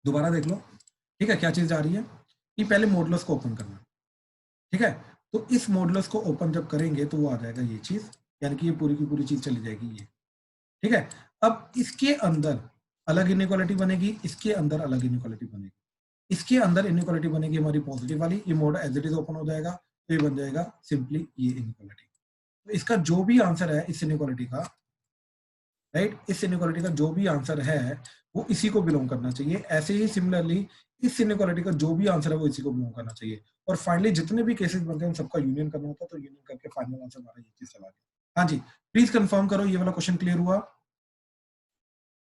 दोबारा देख लो। ठीक है, क्या चीज जा रही है कि पहले मॉडुलस को ओपन करना। ठीक है, तो इस मॉडुलस को ओपन जब करेंगे तो वो आ जाएगा ये चीज, यानी कि ये पूरी की पूरी चीज चली जाएगी ये। ठीक है, अब इसके अंदर अलग इनइक्वालिटी बनेगी, इसके अंदर अलग इनइक्वालिटी बनेगी। इसके अंदर इनइक्वालिटी बनेगी हमारी पॉजिटिव वाली, ये mod as it is open हो जाएगा, तो ये बन जाएगा सिंपली ये इनइक्वालिटी। तो इसका जो भी आंसर है इस इनइक्वालिटी का, राइट, इस इनइक्वालिटी का जो भी आंसर है वो इसी को बिलोंग करना चाहिए। ऐसे ही सिमिलरली इस इनइक्वालिटी का जो भी आंसर है वो इसी को बिलोंग करना चाहिए। और फाइनली जितने भी केसेस बनते हैं उन सबका यूनियन करना होता है, तो यूनियन करके फाइनल आंसर हमारा ये चीज चला गया। हाँ जी, प्लीज कंफर्म करो ये वाला क्वेश्चन क्लियर हुआ।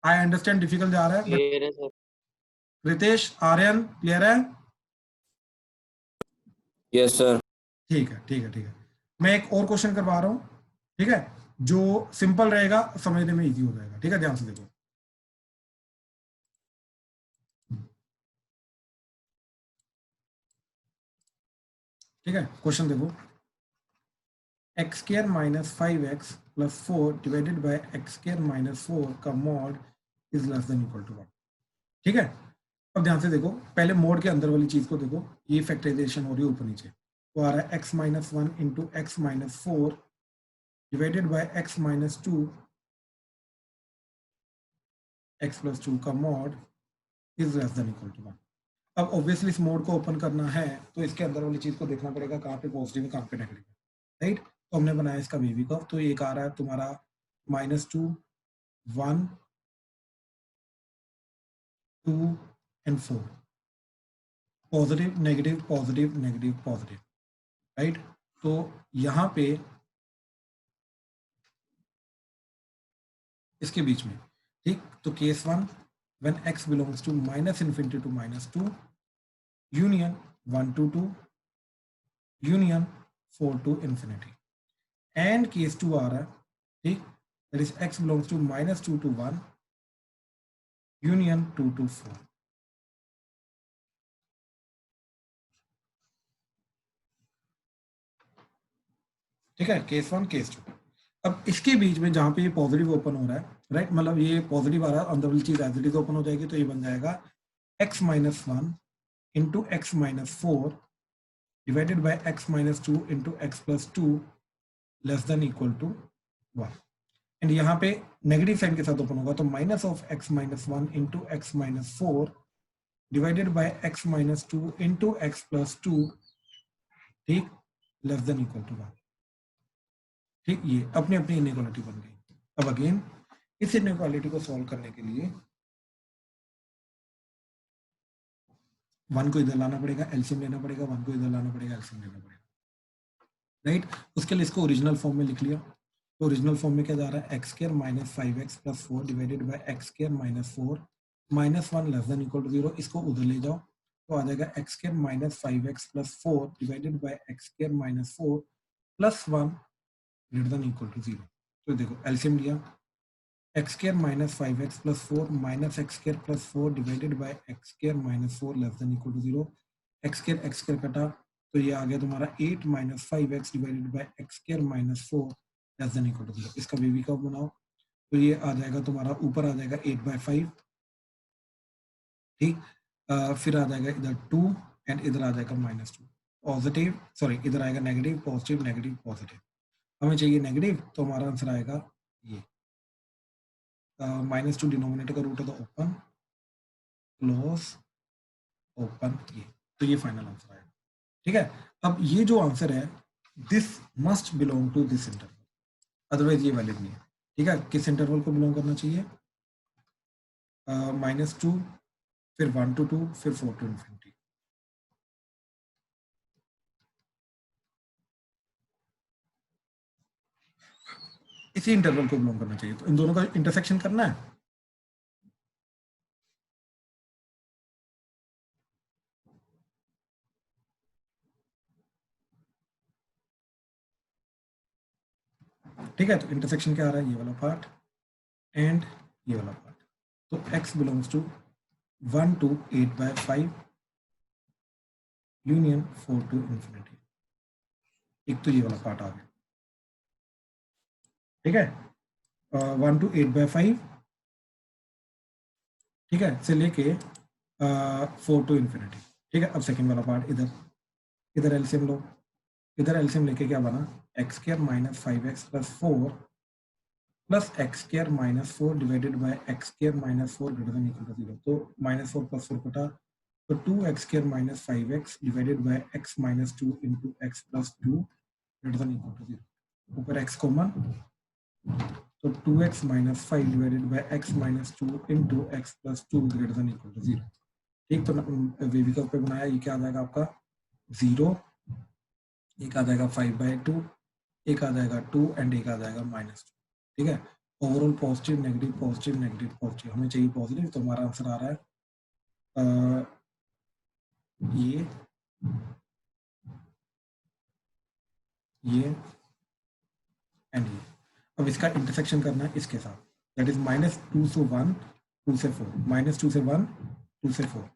आई अंडरस्टैंड डिफिकल्ट जा रहा है, बट क्लियर है सर। रितेश, आर्यन क्लियर है? Yes sir. ठीक है, ठीक है, ठीक है। मैं एक और क्वेश्चन करवा रहा हूँ, ठीक है, जो सिंपल रहेगा, समझने में इजी हो जाएगा। ठीक है, ध्यान से देखो। ठीक है, क्वेश्चन देखो, x² - 5x + 4 divided by x² - 4 का mod is less than equal to 1। ठीक है, अब ध्यान से देखो, पहले मोड के अंदर वाली चीज को देखो, ये फैक्टराइजेशन हो रही है ऊपर नीचे, तो आ रहा है x - 1 × x - 4 divided by x - 2 x + 2 का mod is less than equal to 1। अब ऑब्वियसली इस मोड को ओपन करना है तो इसके अंदर वाली चीज को देखना पड़ेगा, कहाँ पे पॉजिटिव है कहाँ पे नेगेटिव है, राइट। तो हमने बनाया इसका बेबी कर्व, तो एक आ रहा है तुम्हारा -2 1 2 and 4, positive negative positive negative positive, right. तो यहाँ पे इसके बीच में, ठीक, तो case 1 when x belongs to -∞ to -2 union 1 to 2 union 4 to infinity, and case 2 आ रहा है, ठीक, that is x belongs to -2 to 1 union 2 to 4। ठीक है, केस 1 केस 2। अब इसके बीच में जहां पे ये पॉजिटिव ओपन हो रहा है, राइट, मतलब ये पॉजिटिव आ रहा है, अंदर वाली चीज एज इट इज ओपन हो जाएगी, तो ये बन जाएगा x - 1 × x - 4 divided by x - 2 × x + 2 less than equal to 1। And यहाँ पे नेगेटिव साइन के साथ ओपन होगा, तो -(x - 1 × x - 4 divided by x - 2 × x + 2, ठीक, लेस देन इक्वल टू 1। ठीक, ये अपनी अपनी इनइक्वालिटी बन गई। अब अगेन इस इनइक्वालिटी को सॉल्व करने के लिए 1 को इधर लाना पड़ेगा, एलसीएम लेना पड़ेगा, 1 को इधर लाना पड़ेगा, एलसीएम लेना पड़ेगा, राइट। उसके लिए इसको ओरिजिनल फॉर्म में लिख लिया, तो ओरिजिनल फॉर्म में क्या जा रहा है, x² - 5x + 4 divided by x² - 4 -1 less than equal to 0। इसको उधर ले जाओ, तो आ जाएगा x square minus 5x plus 4 divided by x square minus 4 plus 1 greater than equal to 0। तो देखो एलसीएम लिया, x square minus 5x plus 4 minus x square plus 4 divided by x square minus 4 less than equal to 0। X square कटा तो ये आ गया तुम्हारा 8 minus 5x divided by x square minus 4 less than equal to 0। इसका baby curve बनाओ तो ये आ जाएगा तुम्हारा, ऊपर आ जाएगा 8/5, ठीक। फिर आ जाएगा इधर 2 एंड इधर आ जाएगा -2 पॉजिटिव, सॉरी इधर आएगा नेगेटिव पॉजिटिव नेगेटिव पॉजिटिव। हमें चाहिए नेगेटिव, तो हमारा आंसर आएगा ये -2 डिनोमिनेटर का रूट है तो ओपन क्लोज ओपन, ये तो ये फाइनल आंसर आएगा, ठीक है। अब ये जो आंसर है this must belong to this interval, otherwise ये वैलिड नहीं है, ठीक है। किस इंटरवल को बिलोंग करना चाहिए? -2 फिर 1 to 2 फिर 4 to infinity। इसी इंटरवल को बिलोंग करना चाहिए, तो इन दोनों का इंटरसेक्शन करना है। ठीक है, तो इंटरसेक्शन क्या आ रहा है? ये वाला पार्ट एंड ये वाला पार्ट। तो x belongs to 1 to 8/5 union 4 to infinity। एक तो ये वाला पार्ट आ गया, ठीक है। 1 to 8/5, ठीक है, से लेके 4 to infinity, ठीक है। अब सेकंड वाला पार्ट, इधर एलसीएम लो, इधर एलसीएम लेके क्या बना? X square minus 5x plus 4 plus x square minus 4 divided by x square minus 4 greater than equal to 0। तो -4 प्लस 4 कटा तो 2x square minus 5x divided by x minus 2 into x plus 2 greater than equal to 0। ऊपर x common, तो 2x minus 5 divided by x minus 2 into x plus 2 greater than equal to 0, ठीक। तो wavy curve पे बनाया, ये क्या आ जाएगा आपका 0, एक आ जाएगा 5/2, एक आ जाएगा 2 एंड एक आ जाएगा -2, ठीक है। Overall positive negative positive negative positive, हमें चाहिए पॉजिटिव, तो हमारा आंसर आ रहा है ये एंड ये। अब इसका इंटरसेक्शन करना है इसके साथ, दैट इज -2 से 1 2 से 4, -2 से 1 2 से 4।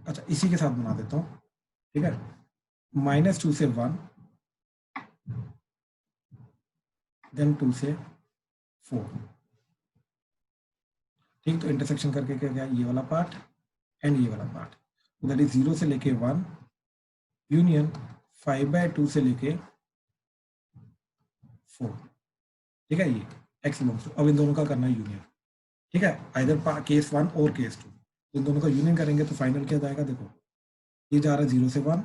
अच्छा, इसी के साथ बना देता हूँ, ठीक है। -2 से 1 देन 2 से 4, ठीक। तो इंटरसेक्शन करके क्या गया? ये वाला पार्ट एंड ये वाला पार्ट, दैट इज 0 से लेके 1 यूनियन 5/2 से लेके 4, ठीक है। ये x बिलोंग्स टू, अब इन दोनों का करना है यूनियन, ठीक है। आइदर केस 1 और केस 2, इन दोनों का यूनियन करेंगे तो फाइनल क्या जाएगा? देखो ये जा रहा है 0 से 1,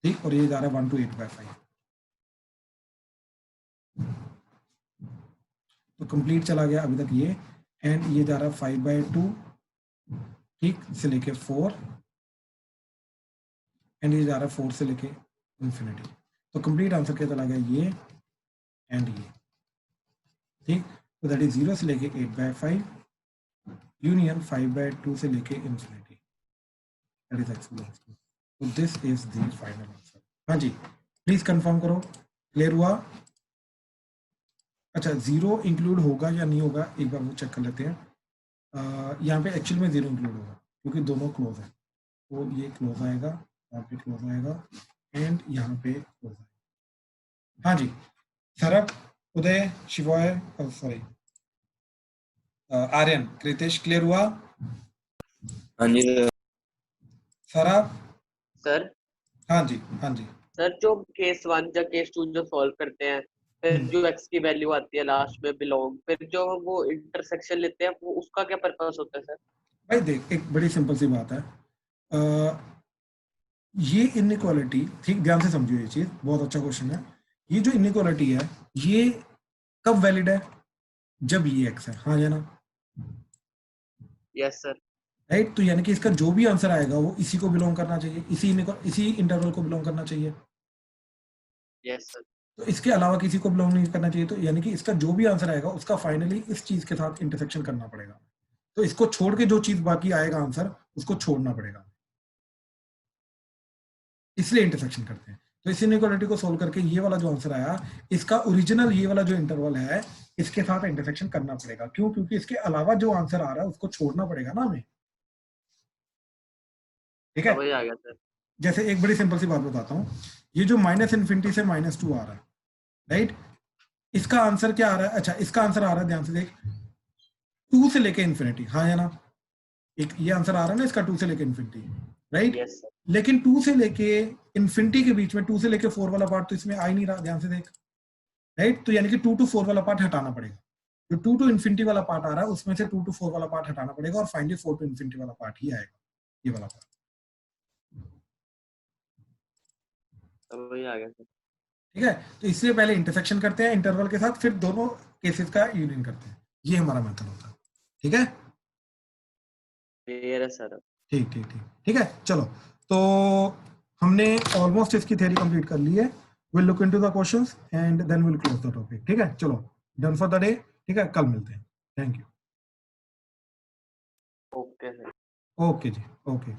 ठीक, और ये जा रहा है 1 to 8/5, तो कंप्लीट चला गया अभी तक ये, एंड ये जा रहा है 5/2, ठीक, से लेके 4 एंड ये जा रहा है 4 से लेके इंफिनिटी। तो कंप्लीट आंसर क्या चला गया? ये एंड ये, ठीक। तो दैट इज 0 से लेके 8/5 यूनियन 5/2 से लेके infinity, that is x belongs to. तो this is the final answer. हाँ जी, प्लीज कंफर्म करो, क्लियर हुआ? अच्छा, 0 इंक्लूड होगा या नहीं होगा, एक बार वो चेक कर लेते हैं। यहाँ पे एक्चुअल में 0 इंक्लूड होगा क्योंकि दोनों क्लोज है, तो ये क्लोज आएगा, यहाँ पे क्लोज आएगा एंड यहाँ पे क्लोज आएगा। हाँ जी, सरब, उदय, शिवॉय, सॉरी आर्यन, कृतेश, क्लियर हुआ? हाँ जी सर। सरब? सर हाँ जी, हाँ जी। सर जो केस 1 या केस 2 जो सॉल्व करते हैं, फिर जो x की वैल्यू आती है लास्ट में बिलोंग, फिर जो वो इंटरसेक्शन लेते हैं, वो उसका क्या पर्पस होता है सर? भाई देख, एक बड़ी सिंपल सी बात है, ये इनइक्वालिटी, ठीक, ध्यान से समझिए, ये चीज बहुत अच्छा क्वेश्चन है। ये जो इनइक्वालिटी है ये कब वैलिड है? जब ये x है, हाँ या ना? Yes sir. राइट, तो यानी कि इसका जो भी आंसर आएगा वो इसी को बिलोंग करना चाहिए, इसी इंटरवल को बिलोंग करना चाहिए। Yes sir. तो इसके अलावा किसी को बिलोंग नहीं करना चाहिए, तो यानी कि इसका जो भी आंसर आएगा उसका फाइनली इस चीज के साथ इंटरसेक्शन करना पड़ेगा। तो इसको छोड़ के जो चीज बाकी आएगा आंसर उसको छोड़ना पड़ेगा, इसलिए इंटरसेक्शन करते हैं। तो इस इनइक्वालिटी को सोल्व करके ये वाला जो आंसर आया, इसका ओरिजिनल ये वाला जो इंटरवल है इसके साथ इंटरसेक्शन करना पड़ेगा। क्यों? क्योंकि इसके अलावा जो आंसर आ रहा है उसको छोड़ना पड़ेगा ना हमें, ठीक है। वही आ गया सर। जैसे एक बड़ी सिंपल सी बात बताता हूँ, ये जो -∞ से -2 आ रहा है, राइट, इसका आंसर क्या आ रहा है? अच्छा, इसका आंसर आ रहा है, ध्यान से देख, 2 से लेके इन्फिनिटी, हाँ या ना? एक ये आंसर आ रहा है ना इसका 2 से लेके इन्फिनिटी, राइट। Yes sir. लेकिन 2 से लेके इन्फिनिटी के बीच में 2 से लेके 4 वाला पार्ट तो इसमें आ ही नहीं रहा, ध्यान से देख, राइट। तो यानी कि 2 to 4 वाला पार्ट हटाना पड़ेगा। जो 2 to इन्फिनिटी वाला पार्ट आ रहा है उसमें से 2 to 4 वाला पार्ट हटाना पड़ेगा और फाइनली 4 to इन्फिनिटी वाला पार्ट ही आएगा, ये वाला पार्ट, वही आ गया सर। ठीक है। तो इसलिए पहले इंटरसेक्शन करते हैं इंटरवल के साथ, फिर दोनों केसेस का यूनियन करते हैं, ये हमारा मेथड होता है, ठीक है। क्लियर है सर। ठीक ठीक ठीक ठीक है, चलो। तो हमने ऑलमोस्ट इसकी थ्योरी कंप्लीट कर ली है। Will look into the questions and then will close the topic, ठीक है। चलो, डन फॉर द डे, ठीक है, कल मिलते हैं। Thank you. Okay sir. Okay ji, okay.